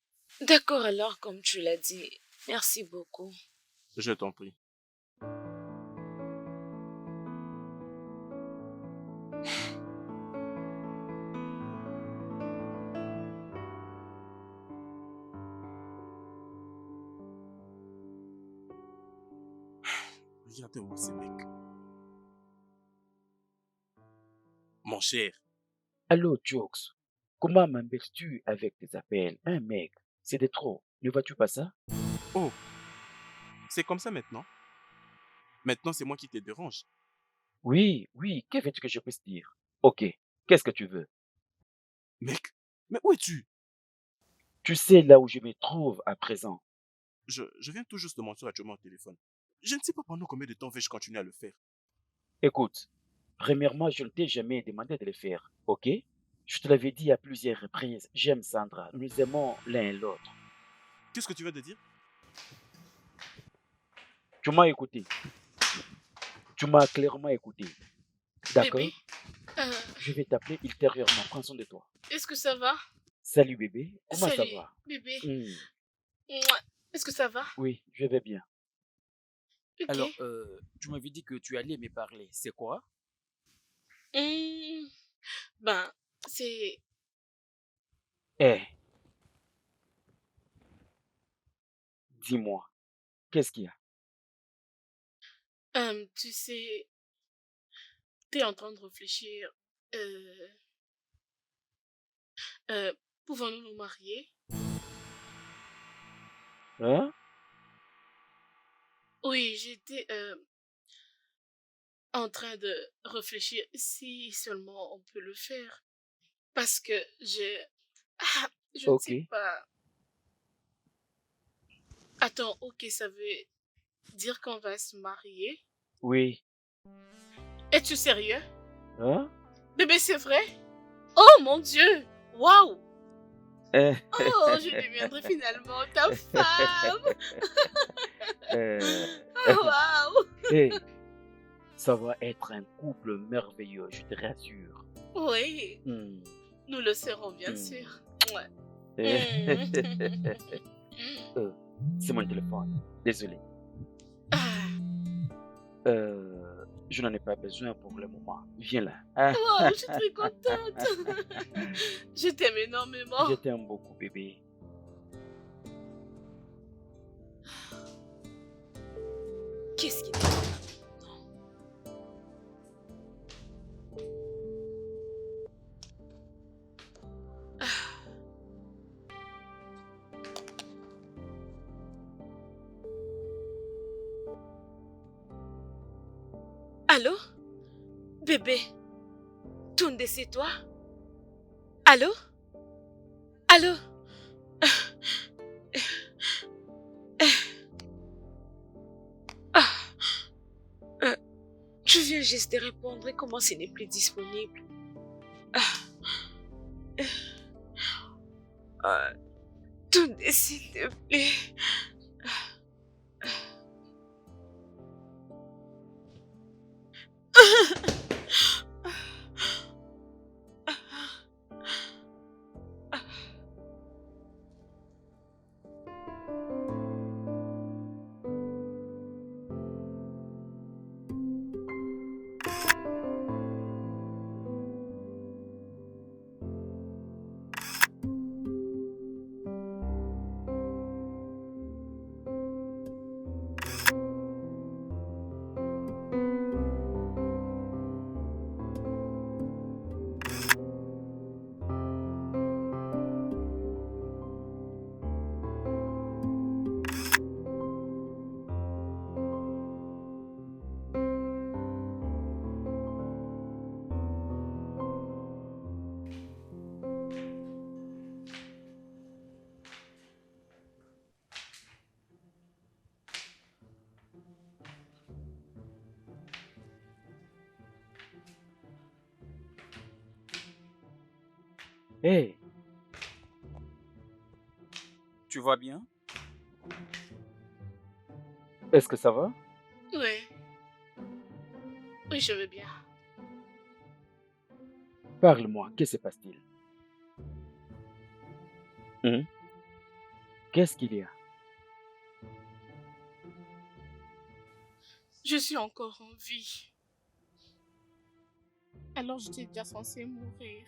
D'accord alors, comme tu l'as dit. Merci beaucoup. je t'en prie. Regardez-moi ces mecs. Mon cher, allô Jokes. Comment m'embêtes-tu avec tes appels? Hein mec, c'est de trop. Ne vois-tu pas ça? oh, c'est comme ça maintenant. Maintenant, c'est moi qui te dérange. Oui, oui, que veux-tu que je puisse dire? Ok, qu'est-ce que tu veux? Mec, mais où es-tu? Tu sais là où je me trouve à présent. Je viens tout juste de mentir à Choma au téléphone. Je ne sais pas pendant combien de temps vais-je continuer à le faire. Écoute, premièrement, je ne t'ai jamais demandé de le faire, ok? Je te l'avais dit à plusieurs reprises, j'aime Sandra, nous nous aimons l'un et l'autre. Qu'est-ce que tu viens de dire? Tu m'as écouté, tu m'as clairement écouté, Bébé, d'accord? euh, Je vais t'appeler ultérieurement, prends soin de toi. est-ce que ça va? Salut bébé, comment ça Salut, va? bébé. Hmm, Mouah. Est-ce que ça va? Oui, je vais bien. Ok. Alors, tu m'avais dit que tu allais me parler, c'est quoi? Hmm, Ben, c'est... Eh, dis-moi, qu'est-ce qu'il y a? Tu sais, t'es en train de réfléchir. Euh, euh, Pouvons-nous nous marier? Hein? Oui, j'étais en train de réfléchir si seulement on peut le faire. Parce que je ne Ok, sais pas. Attends, ok, ça veut dire qu'on va se marier? Oui. Es-tu sérieux? Hein? Bébé, c'est vrai? Oh mon Dieu! Waouh! Euh, Oh, je deviendrai finalement ta femme! euh, Oh, waouh! hey, ça va être un couple merveilleux, je te rassure. Oui, Hmm, nous le serons bien hmm. sûr. Ouais. Euh, c'est mon téléphone. Désolé. Ah, Je n'en ai pas besoin pour le moment. Viens là. Ah, wow, je suis très contente. Je t'aime énormément. je t'aime beaucoup, bébé. Qu'est-ce qu'il est? Allô? Bébé, Tunde, c'est toi? Allô? Allô? Ah, tu viens juste de répondre, comment ce n'est plus disponible? Tunde, s'il te plaît. Hey, Tu vas bien? est-ce que ça va? Oui. Oui, je veux bien. Parle-moi, que se passe-t-il? Qu'est-ce qu'il y a? Je suis encore en vie. Alors j'étais déjà censée mourir.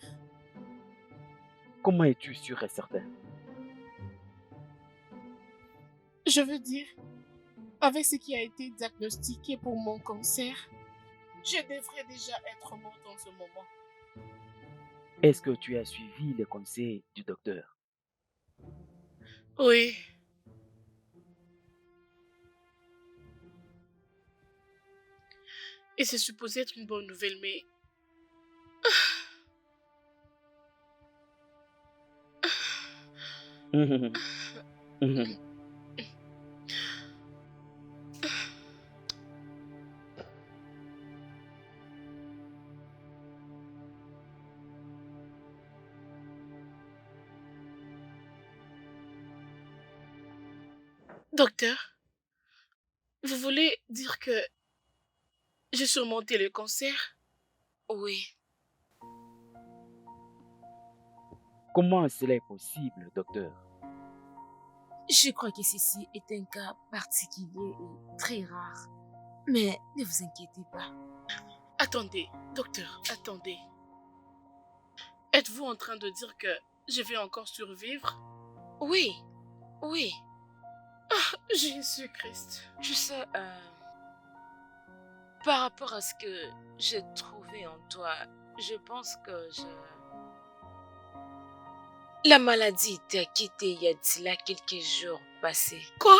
Comment es-tu sûr et certain? Je veux dire, avec ce qui a été diagnostiqué pour mon cancer, je devrais déjà être morte en ce moment. Est-ce que tu as suivi les conseils du docteur? Oui. Et c'est supposé être une bonne nouvelle, mais docteur, vous voulez dire que j'ai surmonté le cancer? Oui, Comment cela est possible, docteur? Je crois que ceci est un cas particulier et très rare. Mais ne vous inquiétez pas. Attendez, docteur, attendez. Êtes-vous en train de dire que je vais encore survivre? oui, oui. Jésus-Christ. Tu sais, par rapport à ce que j'ai trouvé en toi, je pense que la maladie t'a quitté il y a de cela quelques jours passés. Quoi?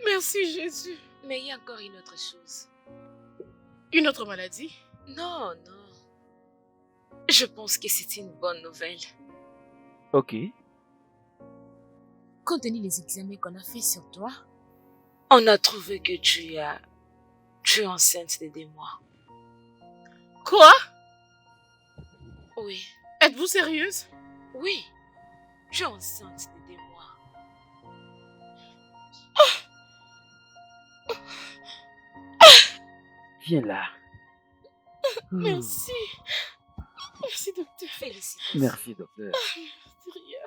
Merci Jésus. Mais il y a encore une autre chose. Une autre maladie? Non, non. Je pense que c'est une bonne nouvelle. Ok. compte tenu des examens qu'on a fait sur toi, On a trouvé que tu es enceinte de 2 mois. Quoi? Oui, Êtes-vous sérieuse? oui, tu es enceinte de 2 mois. Viens là. Merci. Merci, docteur. Félicitations. Merci, docteur. De rien.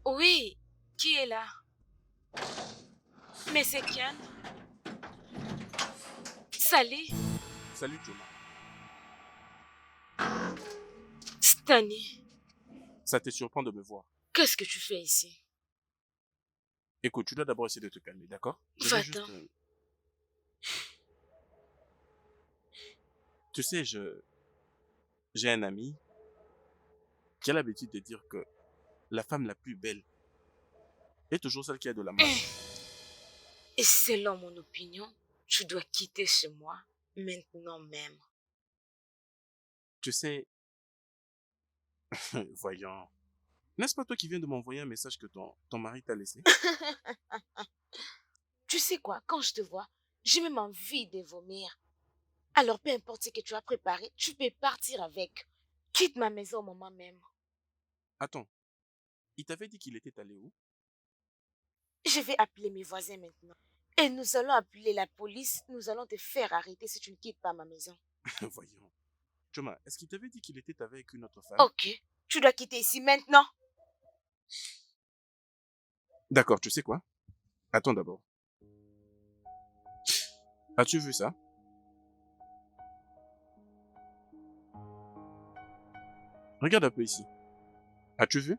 Oui, qui est là? Mais c'est Kian. Salut, Salut, Joma. Stani. Ça te surprend de me voir. Qu'est-ce que tu fais ici? Écoute, tu dois d'abord essayer de te calmer, d'accord? Je vais Va-t'en. Tu sais, j'ai un ami qui a l'habitude de dire que la femme la plus belle est toujours celle qui a de la malle. Et selon mon opinion, tu dois quitter chez moi maintenant même. Tu sais, voyons, n'est-ce pas toi qui viens de m'envoyer un message que ton mari t'a laissé? Tu sais quoi, quand je te vois, j'ai même envie de vomir. Alors peu importe ce que tu as préparé, tu peux partir avec. Quitte ma maison au moment même. Attends, il t'avait dit qu'il était allé où? Je vais appeler mes voisins maintenant. Et nous allons appeler la police. Nous allons te faire arrêter si tu ne quittes pas ma maison. Voyons. Joma, est-ce qu'il t'avait dit qu'il était avec une autre femme? Ok, tu dois quitter ici maintenant. D'accord, tu sais quoi? Attends d'abord. As-tu vu ça? Regarde un peu ici. As-tu vu?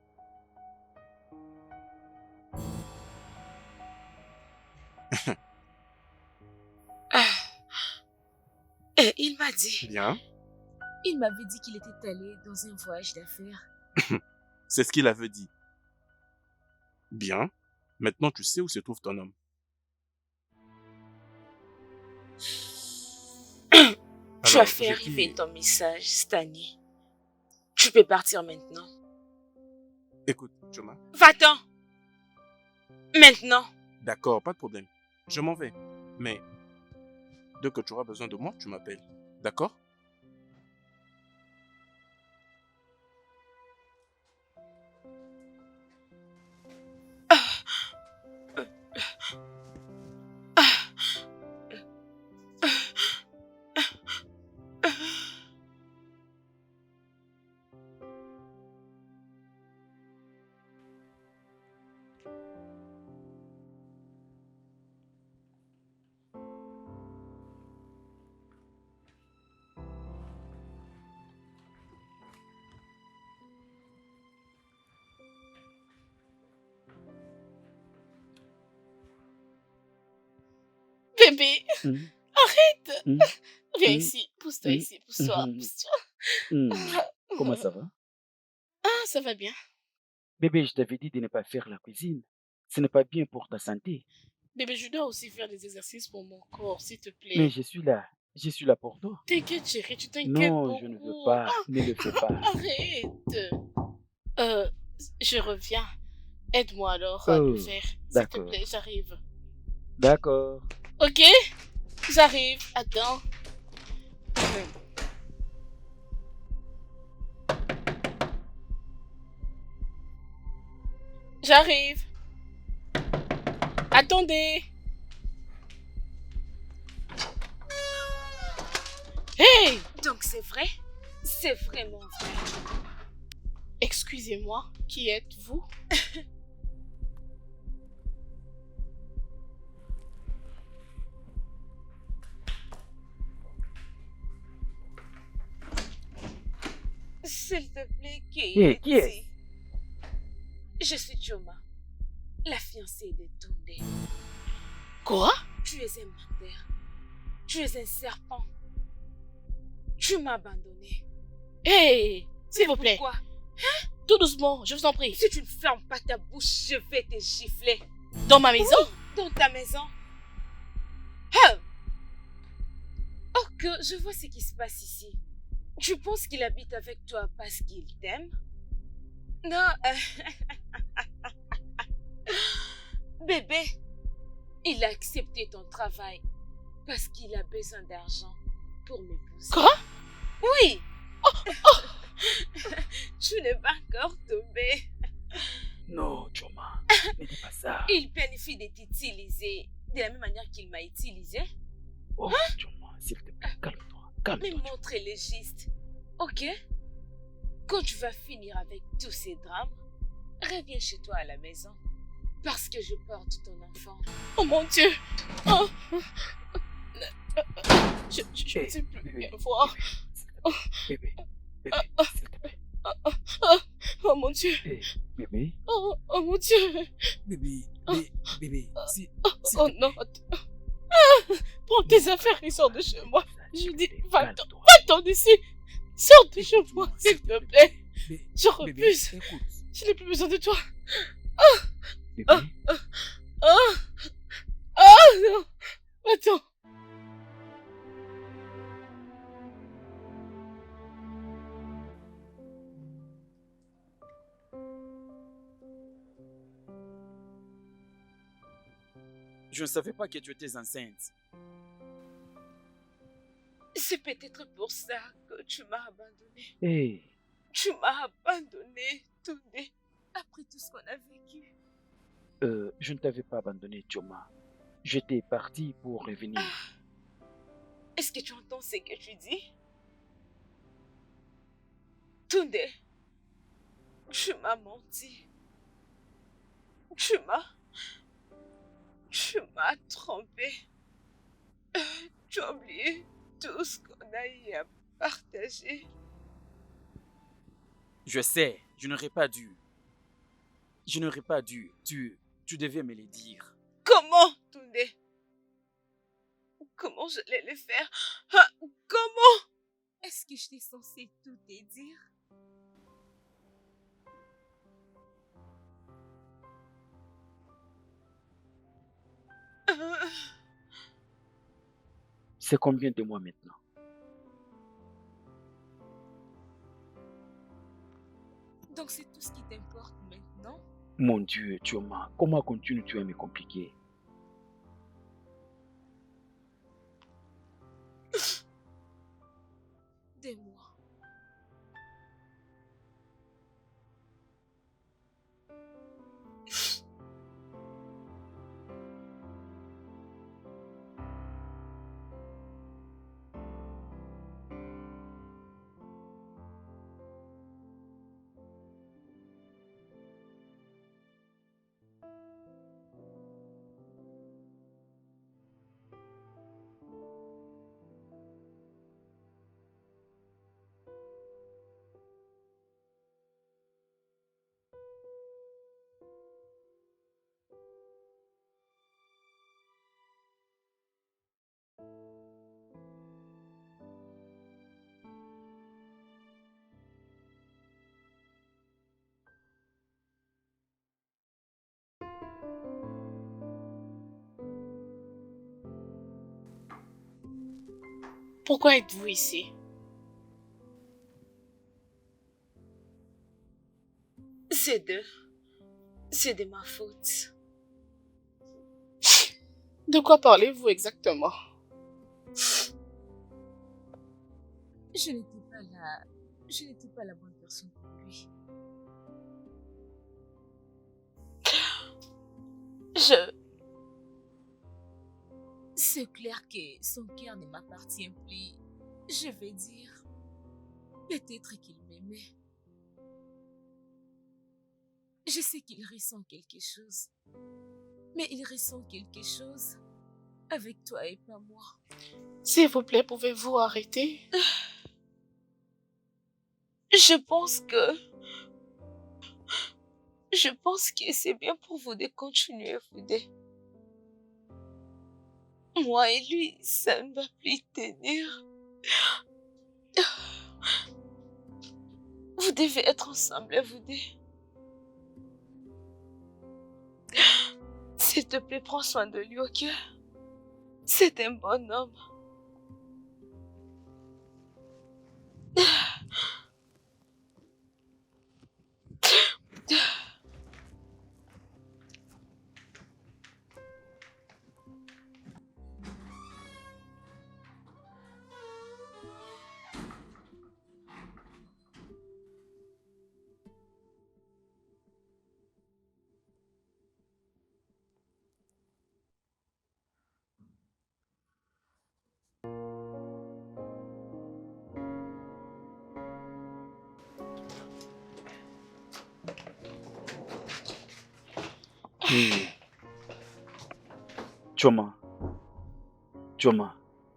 Et il m'a dit. Bien. il m'avait dit qu'il était allé dans un voyage d'affaires. C'est ce qu'il avait dit. Bien. Maintenant, tu sais où se trouve ton homme. Tu Alors, as fait j'ai arriver dit- ton message, Stani. Tu peux partir maintenant. Écoute, Joma. Va-t'en. Maintenant. D'accord, pas de problème. Je m'en vais. Mais, dès que tu auras besoin de moi, tu m'appelles. D'accord? Bébé, Mhm. arrête. Mhm. Viens Mhm. ici. Pousse-toi Mhm. ici. Pousse-toi. Mhm. Pousse-toi. Comment ça va? ça va bien. Bébé, je t'avais dit de ne pas faire la cuisine. Ce n'est pas bien pour ta santé. Bébé, je dois aussi faire des exercices pour mon corps, s'il te Mais plaît. je suis là. Je suis là pour toi. T'inquiète, chérie, tu t'inquiètes Non, je ne veux beaucoup. pas. Ne le fais pas. Arrête. Euh, je reviens. Aide-moi alors à le Oh, faire. S'il te d'accord. plaît, j'arrive. D'accord. Ok? J'arrive. Attends. J'arrive. Attendez. Hey! Donc c'est vrai? C'est vraiment vrai. Excusez-moi, qui êtes-vous? S'il te plaît, Hé, qui est-ce? Je suis Choma, la fiancée de Tunde. Quoi? Tu es un menteur. Tu es un serpent. Tu m'as abandonné. Hey! S'il vous plaît. Pourquoi? Tout doucement, je vous en prie. Si tu ne fermes pas ta bouche, je vais te gifler. Dans ma maison? Oui, dans ta maison. Oh! Oh, que je vois ce qui se passe ici. Tu penses qu'il habite avec toi parce qu'il t'aime? Non. Bébé, il a accepté ton travail parce qu'il a besoin d'argent pour m'épouser. Quoi? Oui. Tu n'es pas encore tombé. Non, Choma. Ne dis pas ça. Il planifie de t'utiliser de la même manière qu'il m'a utilisé. Oh, Choma, s'il te plaît, calme-toi. Mais Calme-toi. montre-les juste. Ok? Quand tu vas finir avec tous ces drames, reviens chez toi à la maison. Parce que je porte ton enfant. Oh mon Dieu! Oh. Je Hé, ne sais plus bébé, rien voir. Bébé, bébé, s'il te plaît. Oh mon Dieu! Hé, bébé, Oh mon Dieu! bébé, bébé, Oh non! Prends tes affaires et sors de chez moi. Je dis, va-t'en d'ici. Sors de chez moi, s'il te plaît. Je refuse. Écoute, Je n'ai plus besoin de toi. bébé. Non. Attends. Je ne savais pas que tu étais enceinte. C'est peut-être pour ça que tu m'as abandonné. Hé, Tu m'as abandonné, Tunde. Après tout ce qu'on a vécu. je ne t'avais pas abandonné, Choma. J'étais parti pour revenir. Est-ce que tu entends ce que tu dis? Tunde, tu m'as menti. Tu m'as trompé. Tu as oublié tout ce qu'on a eu à partager. Je sais, je n'aurais pas dû. Je n'aurais pas dû. Tu devais me le dire. Comment, Tunde? Comment je allais le faire? Ah, comment? Est-ce que j'étais censée tout te dire? C'est combien de mois maintenant? Donc c'est tout ce qui t'importe maintenant? Mon Dieu, Choma, comment continues-tu à me compliquer? Des mois. Pourquoi êtes-vous ici? C'est de ma faute. De quoi parlez-vous exactement? Je n'étais pas là. Je n'étais pas la bonne personne pour lui. C'est clair que son cœur ne m'appartient plus. Je vais dire, peut-être qu'il m'aimait. Je sais qu'il ressent quelque chose. Mais il ressent quelque chose avec toi et pas moi. S'il vous plaît, pouvez-vous arrêter? Je pense que c'est bien pour vous de continuer, vous deux. Moi et lui, ça ne va plus tenir. Vous devez être ensemble, vous deux. S'il te plaît, prends soin de lui, ok? C'est un bon homme.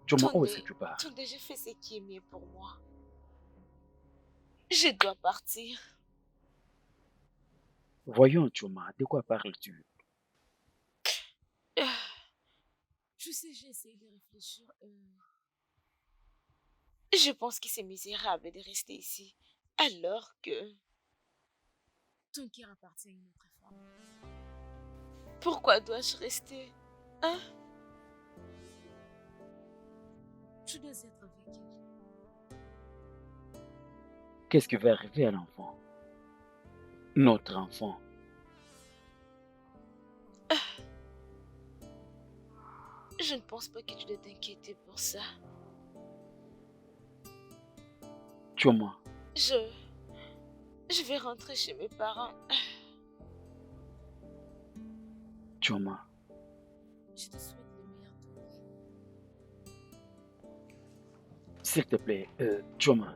Choma, où est-ce que Attendez, tu pars? attendez, je fais ce qui est mieux pour moi. Je dois partir. Voyons, Choma, de quoi parles-tu? Je sais, j'ai essayé de réfléchir. Je pense que c'est misérable de rester ici, alors que... Ton cœur appartient à une autre femme. Pourquoi dois-je rester? Hein? Tu dois être avec elle. Qu'est-ce qui va arriver à l'enfant? Notre enfant. Je ne pense pas que tu dois t'inquiéter pour ça. Choma, Je vais rentrer chez mes parents. Choma, Je te souhaite le meilleur de lui. s'il te plaît, Choma.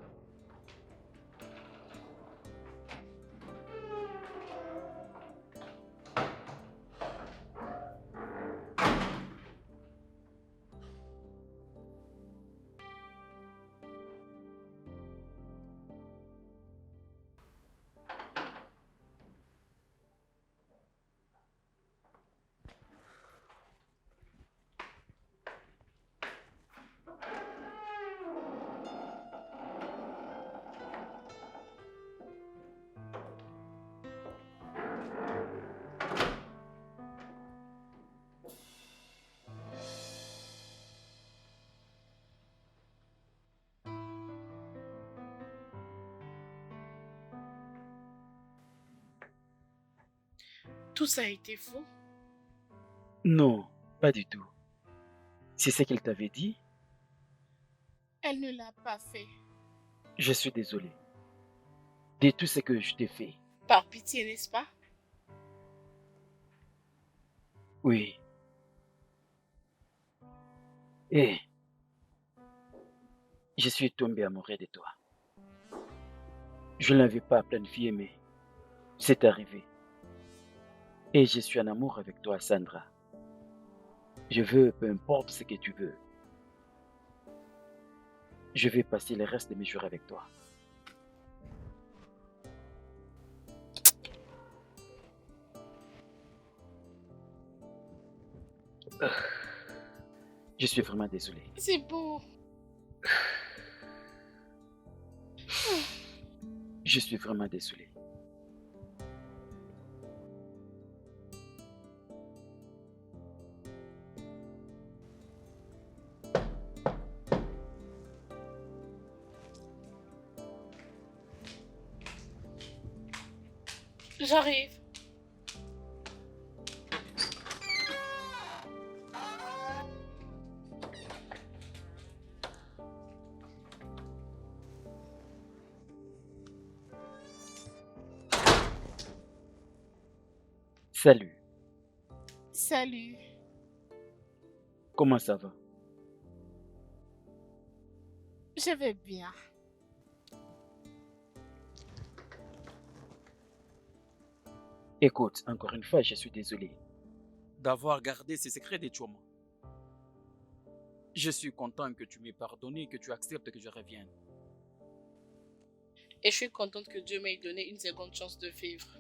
Tout ça a été faux. Non, pas du tout. C'est ce qu'elle t'avait dit? Elle ne l'a pas fait. Je suis désolé de tout ce que je t'ai fait. Par pitié, n'est-ce pas? Oui. Et je suis tombé amoureux de toi. Je ne l'avais pas planifié, mais c'est arrivé. Et je suis en amour avec toi, Sandra. Je veux, peu importe ce que tu veux. Je vais passer le reste de mes jours avec toi. Je suis vraiment désolé. C'est beau. Je suis vraiment désolé. J'arrive. Salut, Salut. comment ça va? Je vais bien. Écoute, encore une fois, je suis désolé d'avoir gardé ces secrets des Chouama. Je suis content que tu m'aies pardonné, que tu acceptes que je revienne. Et je suis contente que Dieu m'ait donné une seconde chance de vivre.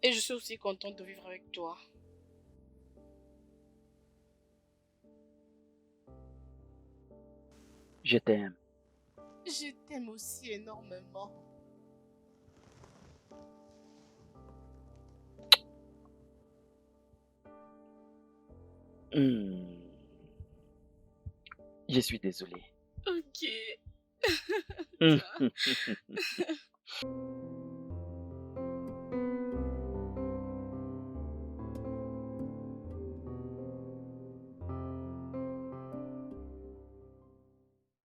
Et je suis aussi contente de vivre avec toi. Je t'aime. Je t'aime aussi énormément. Hmm, Je suis désolé. Ok. Hmm.